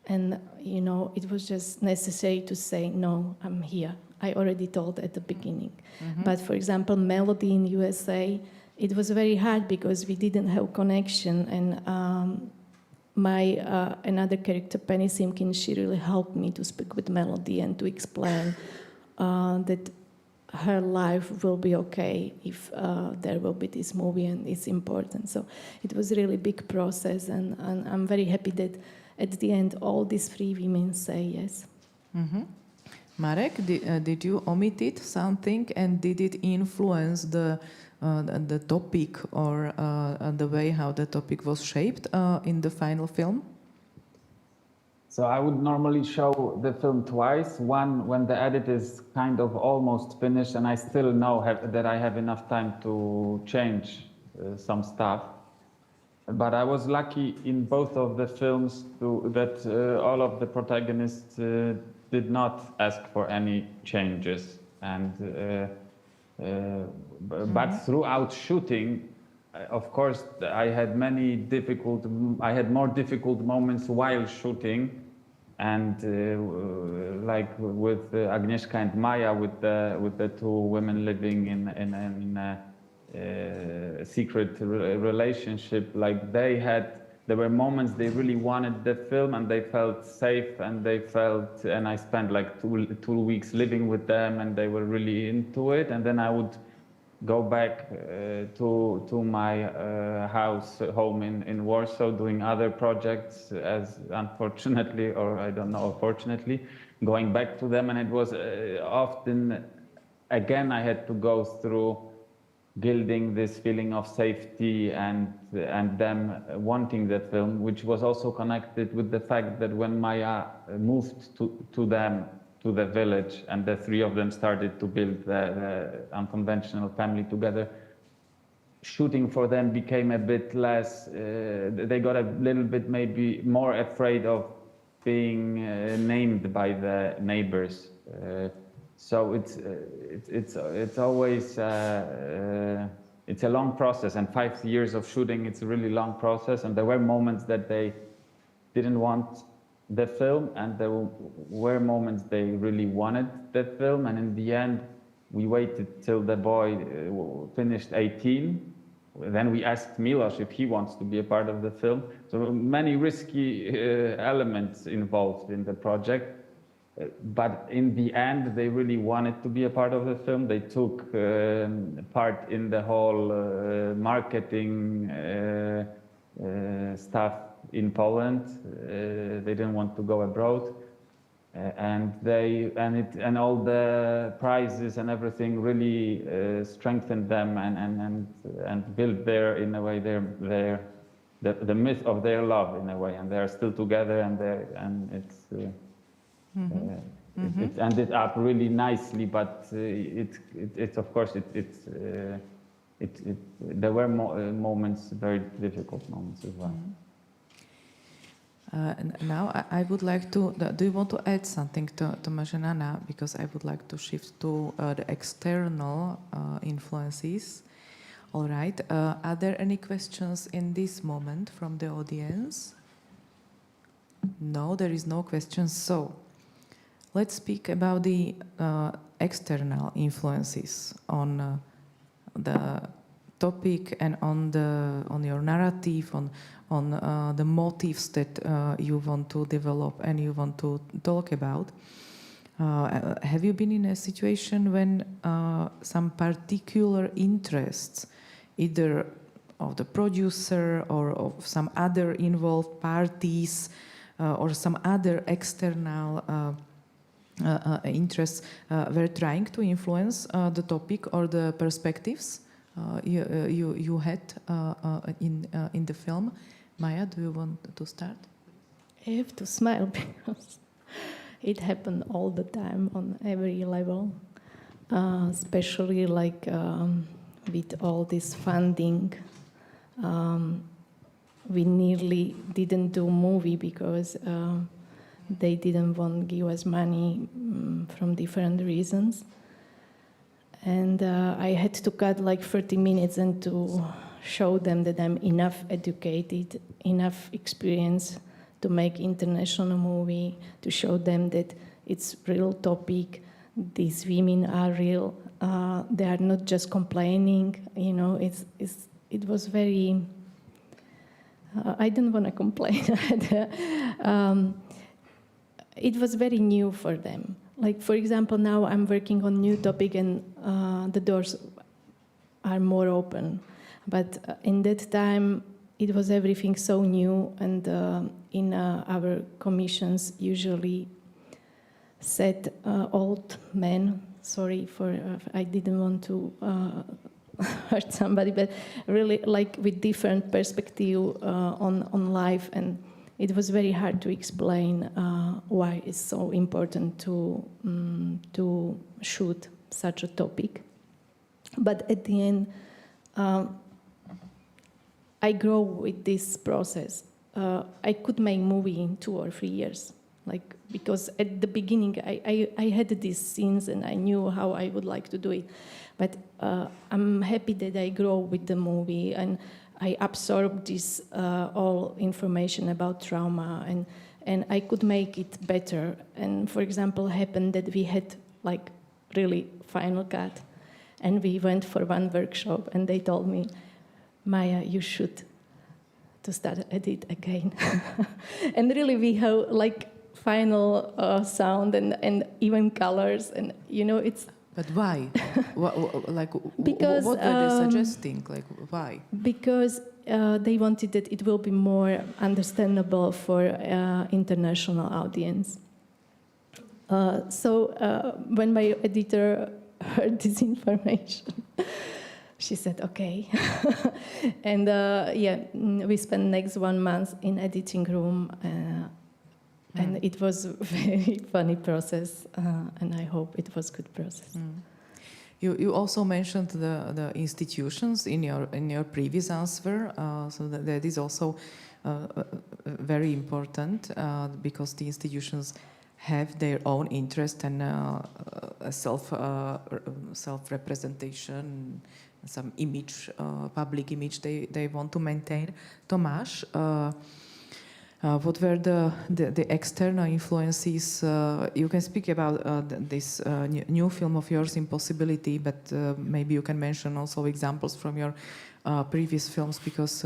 And, it was just necessary to say, no, I'm here. I already told at the beginning. Mm-hmm. But for example, Melody in USA, it was very hard because we didn't have connection. And my another character, Penny Simkin, she really helped me to speak with Melody and to explain that her life will be okay if there will be this movie, and it's important. So it was a really big process, and I'm very happy that at the end all these 3 women say yes. Mm-hmm. Marek, did you omit something, and did it influence the topic or the way how the topic was shaped in the final film? So I would normally show the film twice. One when the edit is kind of almost finished and I still know that I have enough time to change some stuff. But I was lucky in both of the films that all of the protagonists did not ask for any changes. And but throughout shooting, of course, I had more difficult moments while shooting, and like with Agnieszka and Maia, with the two women living in a secret relationship, like there were moments they really wanted the film and they felt safe and I spent like two weeks living with them and they were really into it, and then I would go back to my home in Warsaw, doing other projects, as unfortunately, or I don't know, fortunately, going back to them, and it was often, again, I had to go through building this feeling of safety and them wanting the film, which was also connected with the fact that when Maia moved to the village and the three of them started to build the unconventional family together, shooting for them became a bit less, they got a little bit maybe more afraid of being named by the neighbors. So it's always, it's a long process, and 5 years of shooting, it's a really long process, and there were moments that they didn't want the film, and there were moments they really wanted the film, and in the end, we waited till the boy finished 18. Then we asked Milos if he wants to be a part of the film. So many risky elements involved in the project. But in the end, they really wanted to be a part of the film. They took part in the whole marketing stuff in Poland. They didn't want to go abroad, and all the prizes and everything really strengthened them and built in a way the myth of their love in a way, and they are still together, and it's. It ended up really nicely, but it's of course there were moments, very difficult moments as well. Now I would like to. Do you want to add something to Tomáš and Anna? Because I would like to shift to the external influences. All right. Are there any questions in this moment from the audience? No, there is no questions. So. Let's speak about the external influences on the topic and on your narrative, on the motives that you want to develop and you want to talk about. Have you been in a situation when some particular interests, either of the producer or of some other involved parties or some other external interests were trying to influence the topic or the perspectives you had in the film? Maia, do you want to start? I have to smile because it happened all the time on every level, especially like with all this funding. We nearly didn't do movie because they didn't want to give us money from different reasons. And I had to cut like 30 minutes and to show them that I'm enough educated, enough experience to make international movie, to show them that it's real topic, these women are real, they are not just complaining, you know, it was very, I don't want to complain. It was very new for them. Like, for example, now I'm working on new topic and the doors are more open. But in that time, it was everything so new, and in our commissions usually said old men, sorry for, I didn't want to hurt somebody, but really like with different perspective on life, and it was very hard to explain why it's so important to shoot such a topic. But at the end, I grow with this process. I could make movie in 2 or 3 years, because at the beginning I had these scenes and I knew how I would like to do it. But I'm happy that I grow with the movie and I absorb this all information about trauma and I could make it better. And for example, happened that we had really final cut, and we went for one workshop and they told me, Maia, you should to start edit again. And really we have final sound and even colors, and it's. But why? Because, what were they suggesting? Why? Because they wanted that it will be more understandable for international audience. So when my editor heard this information, she said, okay. And we spent next 1 month in editing room, and it was a very funny process, and I hope it was good process. You also mentioned the institutions in your previous answer, so that is also very important because the institutions have their own interest and self-representation, some image, public image they want to maintain. Tomáš, what were the external influences? You can speak about this new film of yours, Impossibility, but maybe you can mention also examples from your previous films, because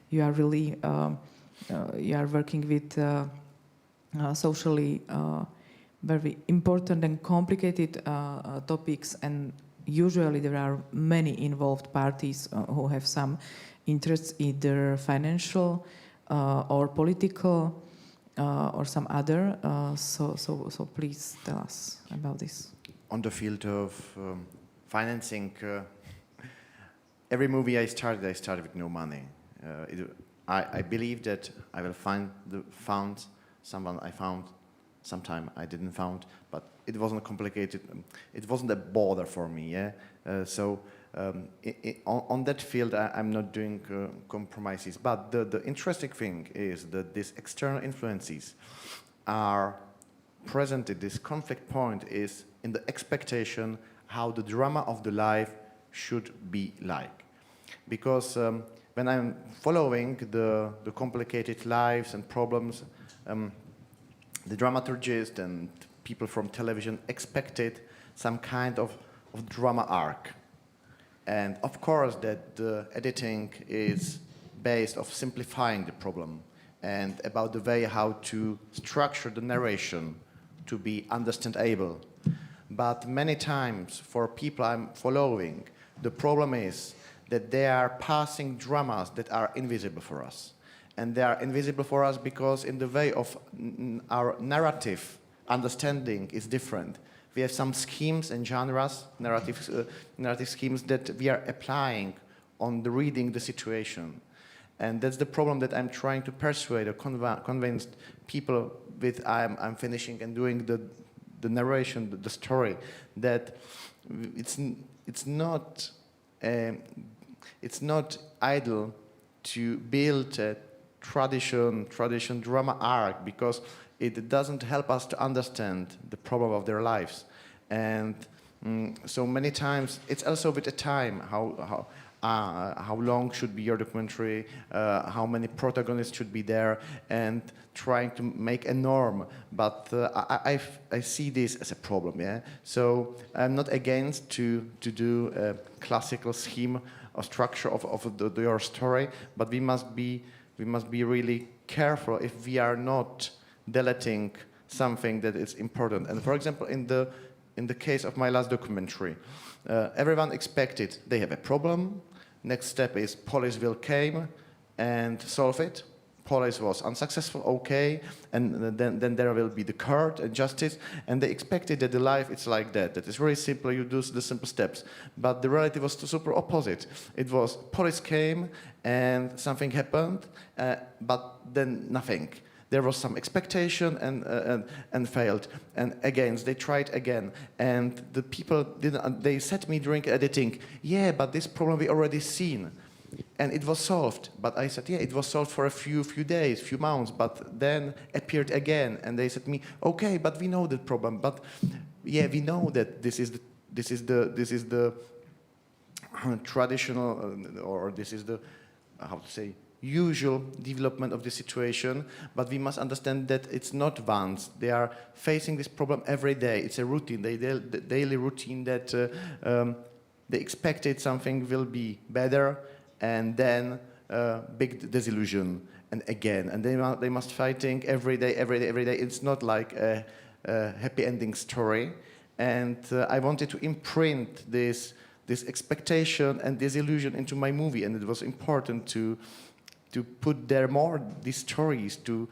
you are really you are working with socially very important and complicated topics, and usually there are many involved parties who have some interests, either financial or political or some other. So please tell us about this. On the field of financing, every movie I started with no money. I believe that I will find someone I found. Sometime I didn't found, but it wasn't complicated. It wasn't a bother for me. Yeah. On that field, I'm not doing compromises. But the interesting thing is that these external influences are presented. This conflict point is in the expectation how the drama of the life should be like. Because when I'm following the complicated lives and problems, the dramaturgist and people from television expected some kind of drama arc. And of course that the editing is based of simplifying the problem and about the way how to structure the narration to be understandable. But many times for people I'm following, the problem is that they are passing dramas that are invisible for us. And they are invisible for us because in the way of our narrative understanding is different. We have some schemes and genres, narrative schemes that we are applying on the reading the situation. And that's the problem that I'm trying to persuade or convince people with I'm finishing and doing the narration, the story, that it's not idle to build a tradition drama arc, because it doesn't help us to understand the problem of their lives. And so many times it's also with the time how long should be your documentary, how many protagonists should be there, and trying to make a norm. But I see this as a problem. Yeah. So I'm not against to do a classical scheme or structure of your story, but we must be really careful if we are not deleting something that is important. And for example, in the case of my last documentary, everyone expected they have a problem. Next step is police will come and solve it. Police was unsuccessful, okay, and then there will be the court and justice, and they expected that the life is like that. That is very simple, you do the simple steps. But the reality was the super opposite. It was police came and something happened, but then nothing. there was some expectation and failed. And again, they tried again. And the people they said me during editing, yeah, but this problem we already seen. And it was solved. But I said, yeah, it was solved for a few days, few months, but then appeared again. And they said to me, okay, but we know the problem. But yeah, we know that this is the traditional, or this is the, how to say, usual development of the situation, but we must understand that it's not once. They are facing this problem every day. It's a routine, the daily routine that they expected something will be better, and then big disillusion, and again, and they must fighting every day. It's not like a happy ending story, and I wanted to imprint this expectation and disillusion into my movie, and it was important to put there more these stories to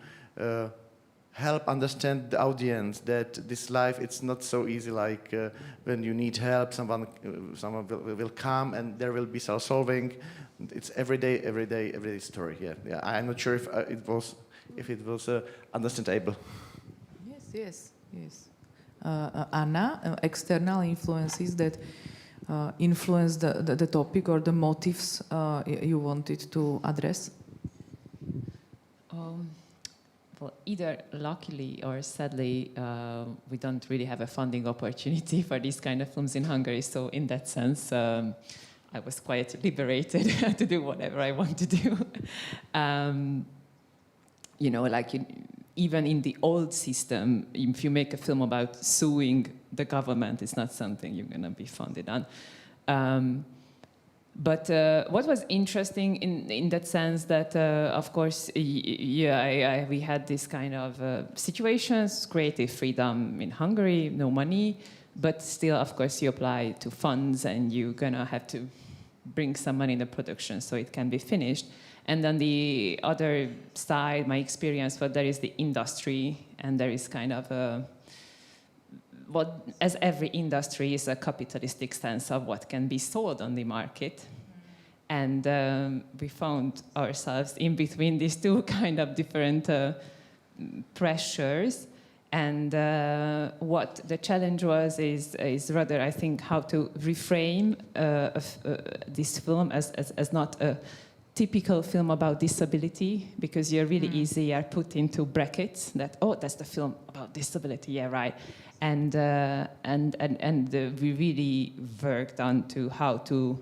help understand the audience that this life, it's not so easy like when you need help, someone will come and there will be solving. It's everyday story. Yeah. I'm not sure if it was understandable. Yes. Anna, external influences that influence the topic or the motives you wanted to address? Well, either luckily or sadly, we don't really have a funding opportunity for these kind of films in Hungary. So in that sense, I was quite liberated to do whatever I want to do. Even in the old system, if you make a film about suing the government, it's not something you're going to be funded on. But what was interesting in that sense that, of course, we had this kind of situations, creative freedom in Hungary, no money, but still, of course, you apply to funds and you're going to have to bring some money in the production so it can be finished. And on the other side, my experience, there is the industry, and there is kind of as every industry is a capitalistic sense of what can be sold on the market. And we found ourselves in between these two kind of different pressures. And what the challenge was is rather, I think, how to reframe this film as not a typical film about disability, because you're really easy are put into brackets that, oh, that's the film about disability, yeah, right. And we really worked on to how to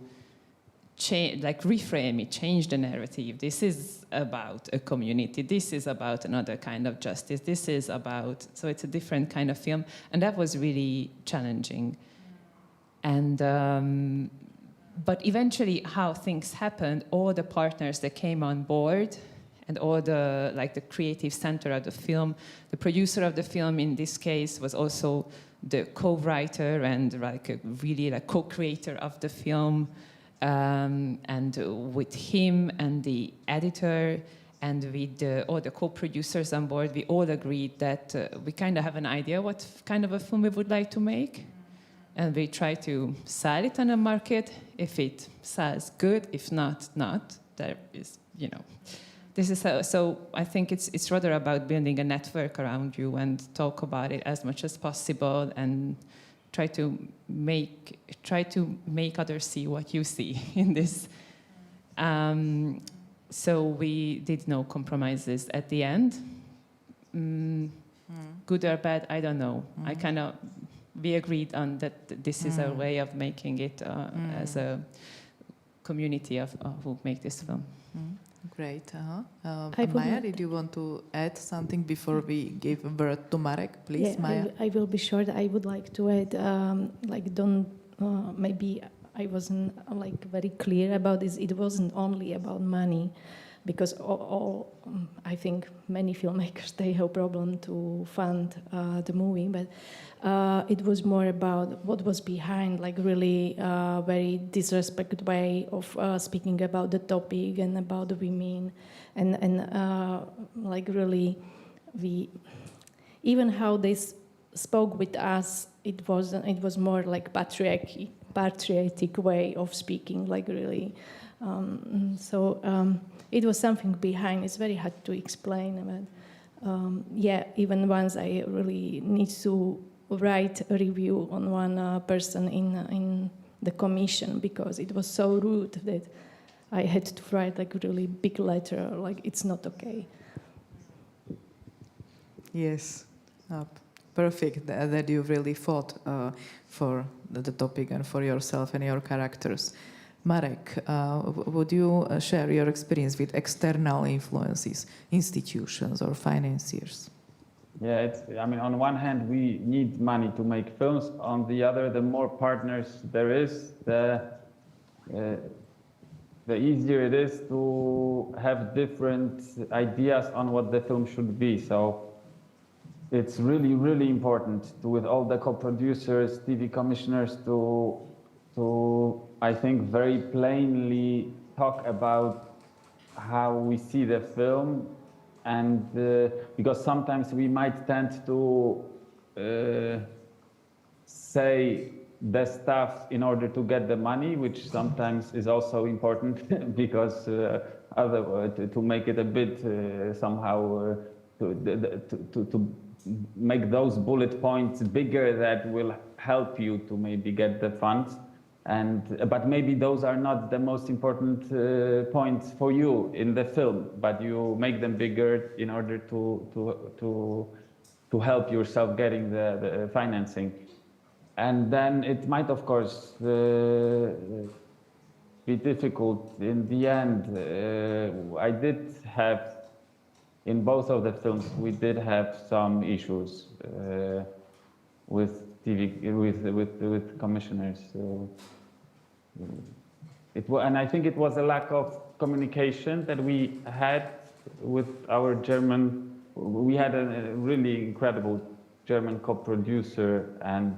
reframe it, change the narrative. This is about a community. This is about another kind of justice. This is about, so it's a different kind of film, and that was really challenging. And but eventually, how things happened, all the partners that came on board, and all the creative center of the film, the producer of the film in this case was also the co-writer and really co-creator of the film. And with him and the editor and with all the co-producers on board, we all agreed that we kind of have an idea what kind of a film we would like to make. And we try to sell it on the market. If it sells good, if not. There is, This is so I think it's rather about building a network around you and talk about it as much as possible and try to make others see what you see in this. So we did no compromises at the end. Good or bad, I don't know. We agreed on that this is our way of making it as a community of who make this film. Great. Maia, did you want to add something before we give a word to Marek? Please, yeah, Maia. I will be short. I would like to add, maybe I wasn't very clear about this. It wasn't only about money, because I think many filmmakers, they have a problem to fund the movie, but it was more about what was behind, really very disrespectful way of speaking about the topic and about the women, and really, even how they spoke with us, it was more like patriotic way of speaking, really. So it was something behind. It's very hard to explain, but even once I really need to write a review on one person in the commission because it was so rude that I had to write like a really big letter, like it's not okay. Yes, perfect that you really fought for the topic and for yourself and your characters. Marek, would you share your experience with external influences, institutions or financiers? Yeah, I mean, on one hand, we need money to make films. On the other, the more partners there is, the easier it is to have different ideas on what the film should be. So it's really, really important to, with all the co-producers, TV commissioners, to I think very plainly talk about how we see the film, and because sometimes we might tend to say the stuff in order to get the money, which sometimes is also important because to make it a bit somehow to make those bullet points bigger, that will help you to maybe get the funds. But maybe those are not the most important points for you in the film, but you make them bigger in order to help yourself getting the financing. And then it might, of course, be difficult in the end. I did have, in both of the films, we did have some issues with TV, with commissioners. And I think it was a lack of communication that we had with our German. We had a really incredible German co-producer, and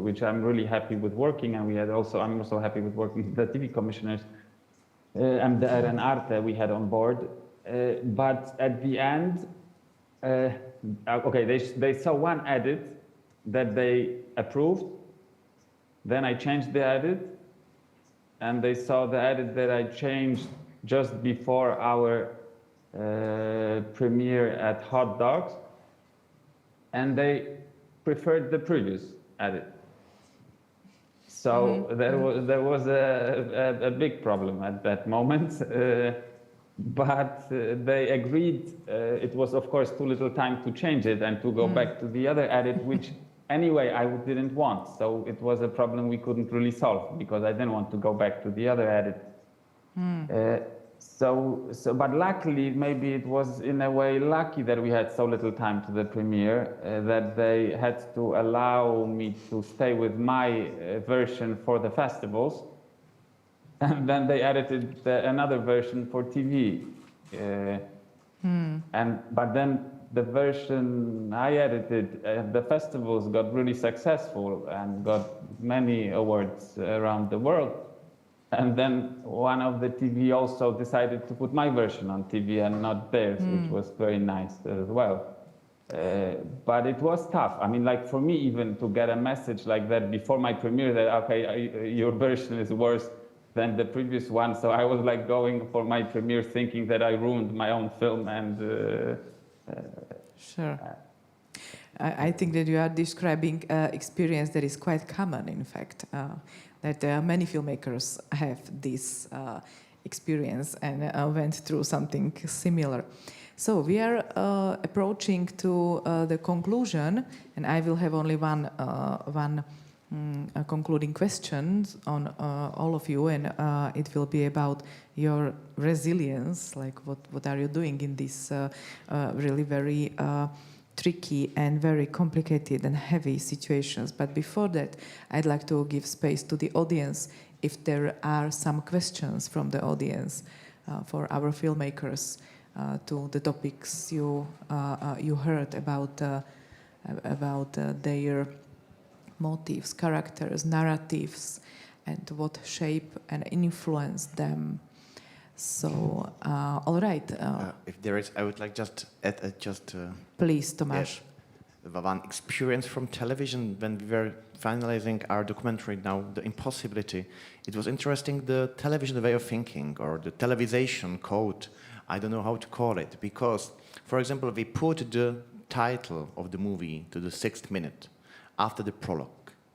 which I'm really happy with working. And I'm also happy with working with the TV commissioners and Arte we had on board. But at the end, okay, they saw one edit that they approved. Then I changed the edit, and they saw the edit that I changed just before our premiere at Hot Dogs, and they preferred the previous edit. So there was a big problem at that moment. But they agreed. It was, of course, too little time to change it and to go back to the other edit, which anyway I didn't want. So it was a problem we couldn't really solve because I didn't want to go back to the other edit. But luckily, maybe it was in a way lucky that we had so little time to the premiere that they had to allow me to stay with my version for the festivals. And then they edited another version for TV. But then the version I edited, the festivals got really successful and got many awards around the world. And then one of the TV also decided to put my version on TV and not theirs, which was very nice as well. But it was tough. I mean, like for me, even to get a message like that before my premiere that, okay, your version is worse than the previous one. So I was like going for my premiere thinking that I ruined my own film and... Sure. I think that you are describing experience that is quite common, in fact, that many filmmakers have this experience and went through something similar. So we are approaching to the conclusion, and I will have only one concluding question on all of you, and it will be about your resilience, like what are you doing in this really very tricky and very complicated and heavy situations. But before that, I'd like to give space to the audience if there are some questions from the audience for our filmmakers to the topics you heard about their motives, characters, narratives, and what shape and influence them. So, all right. If there is, I would like just add please, Tomáš. One experience from television when we were finalizing our documentary now, The Impossibility. It was interesting, the television way of thinking or the televisation code I don't know how to call it, because, for example, we put the title of the movie to the 6th minute after the prologue.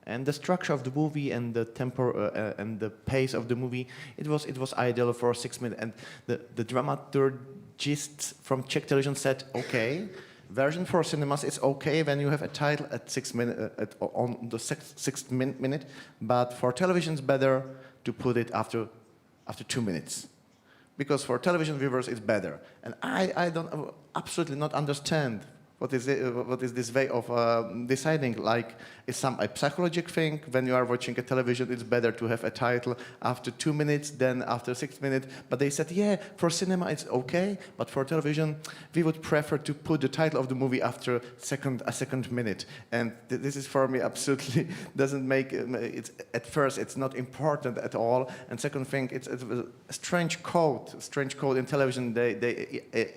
And the structure of the movie and the tempo and the pace of the movie, it was ideal for 6 minutes. And the dramaturgist from Czech television said, okay, version for cinemas is okay when you have a title at 6 minutes on the sixth minute, but for television it's better to put it after 2 minutes, because for television viewers it's better. And I don't absolutely not understand what is this way of deciding? Like, is some a psychological thing? When you are watching a television, it's better to have a title after 2 minutes than after 6 minutes. But they said, yeah, for cinema it's okay, but for television we would prefer to put the title of the movie after a second minute. And this is for me absolutely doesn't make it's at first it's not important at all. And second thing, it's a strange code in television. They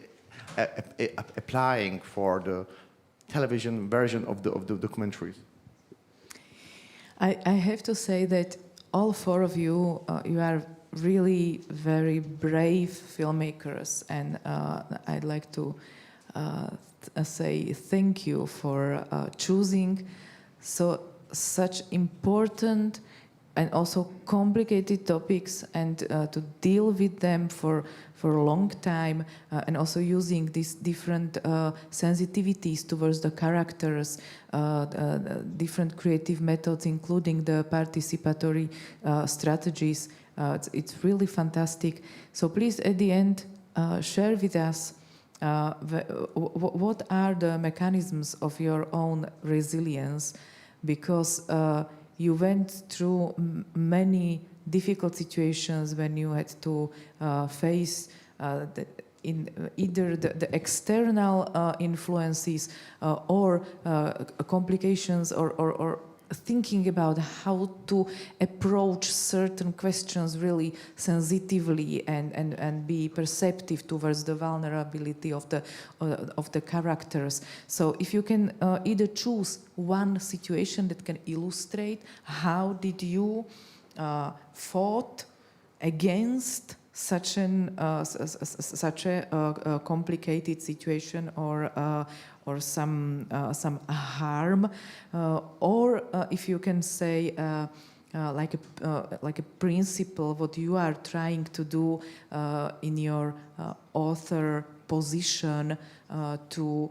applying for the television version of the documentaries. I have to say that all four of you, you are really very brave filmmakers, and I'd like to say thank you for choosing such important and also complicated topics and to deal with them for a long time, and also using these different sensitivities towards the characters, different creative methods, including the participatory strategies. It's really fantastic. So please, at the end, share with us what are the mechanisms of your own resilience, because you went through many difficult situations when you had to face either the external influences or complications or thinking about how to approach certain questions really sensitively and be perceptive towards the vulnerability of the characters. So if you can either choose one situation that can illustrate how did you fought against such a complicated situation or some harm, or if you can say like a principle what you are trying to do in your author position to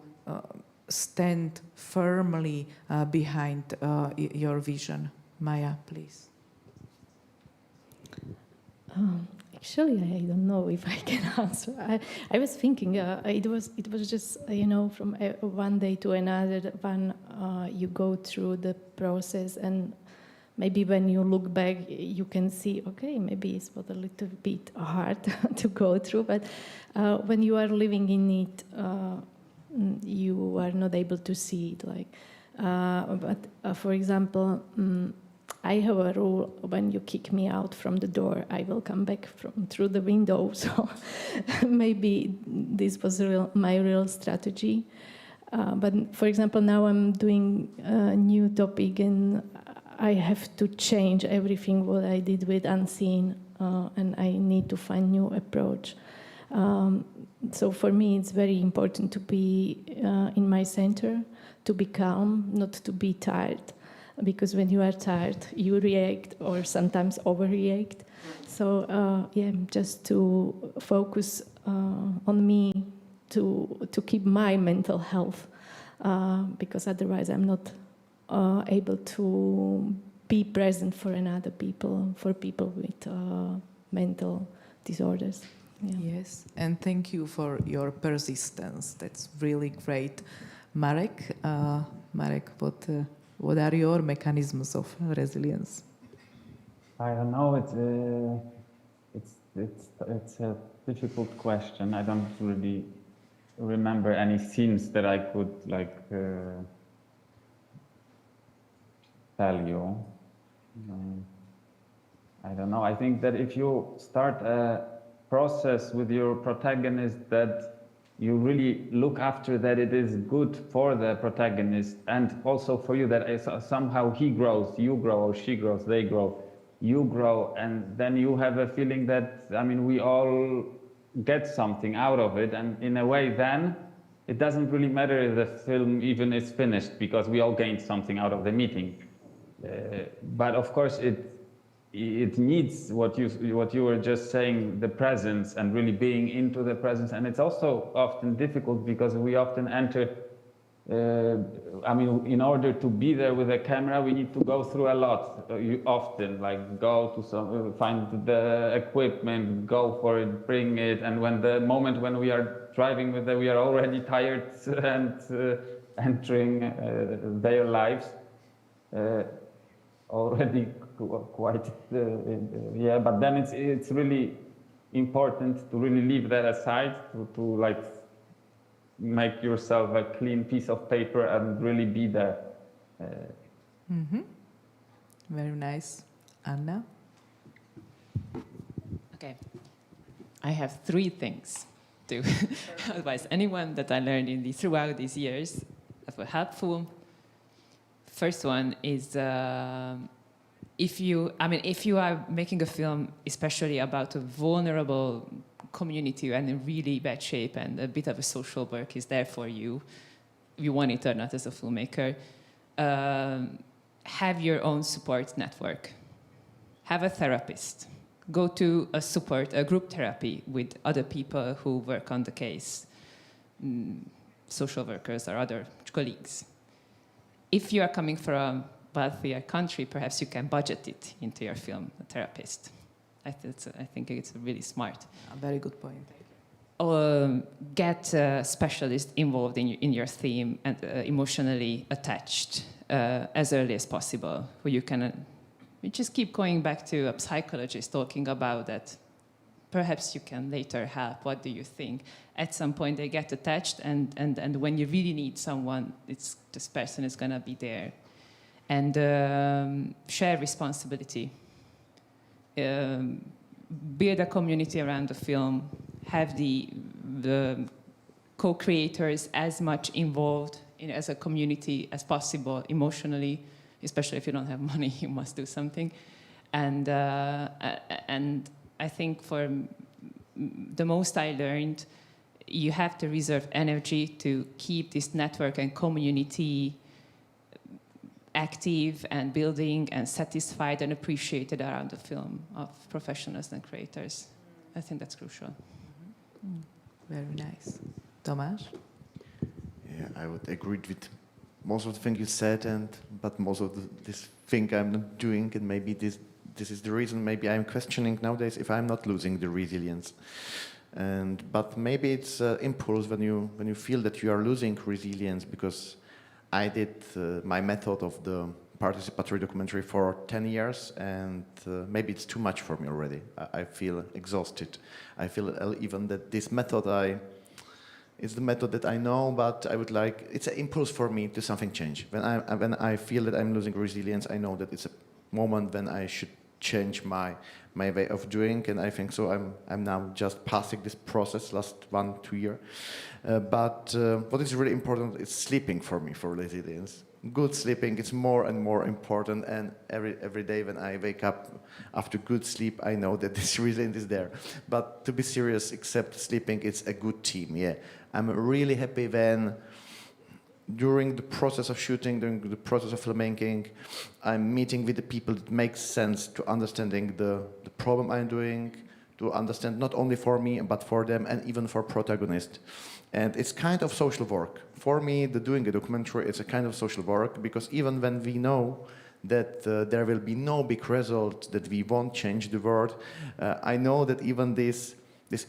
stand firmly behind your vision. Maia, please. Actually, I don't know if I can answer. I was thinking it was just from one day to another when you go through the process, and maybe when you look back you can see, okay, maybe it's a little bit hard to go through, but when you are living in it, you are not able to see it. But for example. I have a rule: when you kick me out from the door, I will come back through the window. So maybe this was my real strategy. But for example, now I'm doing a new topic, and I have to change everything what I did with Unseen, and I need to find new approach. So for me, it's very important to be in my center, to be calm, not to be tired. Because when you are tired, you react or sometimes overreact. So just to focus on me, to keep my mental health, because otherwise I'm not able to be present for for people with mental disorders. Yeah. Yes, and thank you for your persistence. That's really great. Marek, what are your mechanisms of resilience? I don't know. It's a difficult question. I don't really remember any scenes that I could tell you. I don't know. I think that if you start a process with your protagonist, that you really look after that it is good for the protagonist and also for you, that somehow he grows, you grow, or she grows, they grow, you grow, and then you have a feeling that, I mean, we all get something out of it. And in a way, then it doesn't really matter if the film even is finished, because we all gained something out of the meeting. But of course, it needs what you were just saying, the presence and really being into the presence. And it's also often difficult because we often enter. I mean, in order to be there with a camera, we need to go through a lot. You often like go to find the equipment, go for it, bring it, and when the moment when we are driving with it, we are already tired and entering their lives already quite. Yeah, but then it's really important to really leave that aside to like make yourself a clean piece of paper and really be there. Very nice. Anna? Okay. I have 3 things to advise anyone that I learned throughout these years that were helpful. First one is if you are making a film, especially about a vulnerable community and in really bad shape, and a bit of a social work is there for you, you want it or not as a filmmaker, have your own support network. Have a therapist. Go to a group therapy with other people who work on the case, social workers or other colleagues. If you are coming from a wealthier country, perhaps you can budget it into your film, a therapist. I think it's really smart. A very good point. Get a specialist involved in your theme and emotionally attached as early as possible, where you can just keep going back to a psychologist talking about that. Perhaps you can later help. What do you think? At some point, they get attached, and when you really need someone, this person is going to be there. And share responsibility. Build a community around the film. Have the co-creators as much involved as a community as possible emotionally, especially if you don't have money, you must do something. And I think for the most I learned, you have to reserve energy to keep this network and community active and building and satisfied and appreciated around the film of professionals and creators. I think that's crucial. Very nice. Tomáš? Yeah, I would agree with most of the things you said, but most of this thing I'm not doing, and maybe this is the reason maybe I'm questioning nowadays if I'm not losing the resilience. But maybe it's impulse when you feel that you are losing resilience, because I did my method of the participatory documentary for 10 years, and maybe it's too much for me already. I feel exhausted. I feel even that this method is the method that I know, but I would like, it's an impulse for me to something change. When I feel that I'm losing resilience, I know that it's a moment when I should change my way of doing, and I think so. I'm now just passing this process last 1-2 years. But what is really important is sleeping for me, for resilience. Good sleeping is more and more important, and every day when I wake up after good sleep, I know that this resilience is there. But to be serious, except sleeping, it's a good team, yeah. I'm really happy when during the process of shooting, during the process of filmmaking, I'm meeting with the people that makes sense to understanding the problem I'm doing, to understand not only for me, but for them, and even for protagonists. And it's kind of social work. For me, doing a documentary is a kind of social work, because even when we know that there will be no big result, that we won't change the world, I know that even this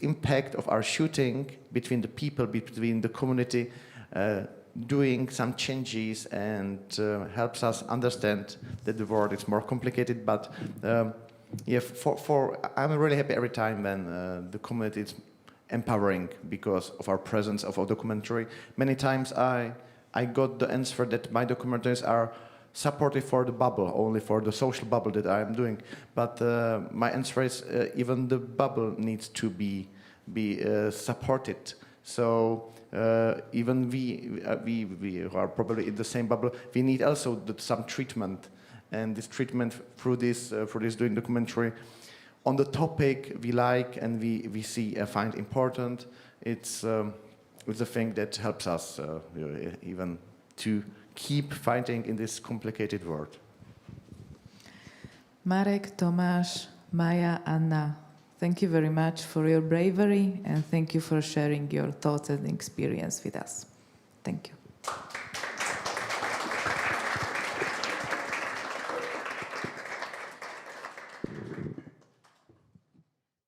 impact of our shooting between the people, between the community, doing some changes and helps us understand that the world is more complicated. But yeah, I'm really happy every time when the community is empowering because of our presence of our documentary. Many times I got the answer that my documentaries are supportive for the bubble, only for the social bubble that I am doing. But my answer is even the bubble needs to be supported. So even we are probably in the same bubble. We need also some treatment, and this treatment through this doing documentary on the topic we like and we see find important. It's a thing that helps us even to keep fighting in this complicated world. Marek, Tomáš, Maia, Anna, thank you very much for your bravery and thank you for sharing your thoughts and experience with us. Thank you.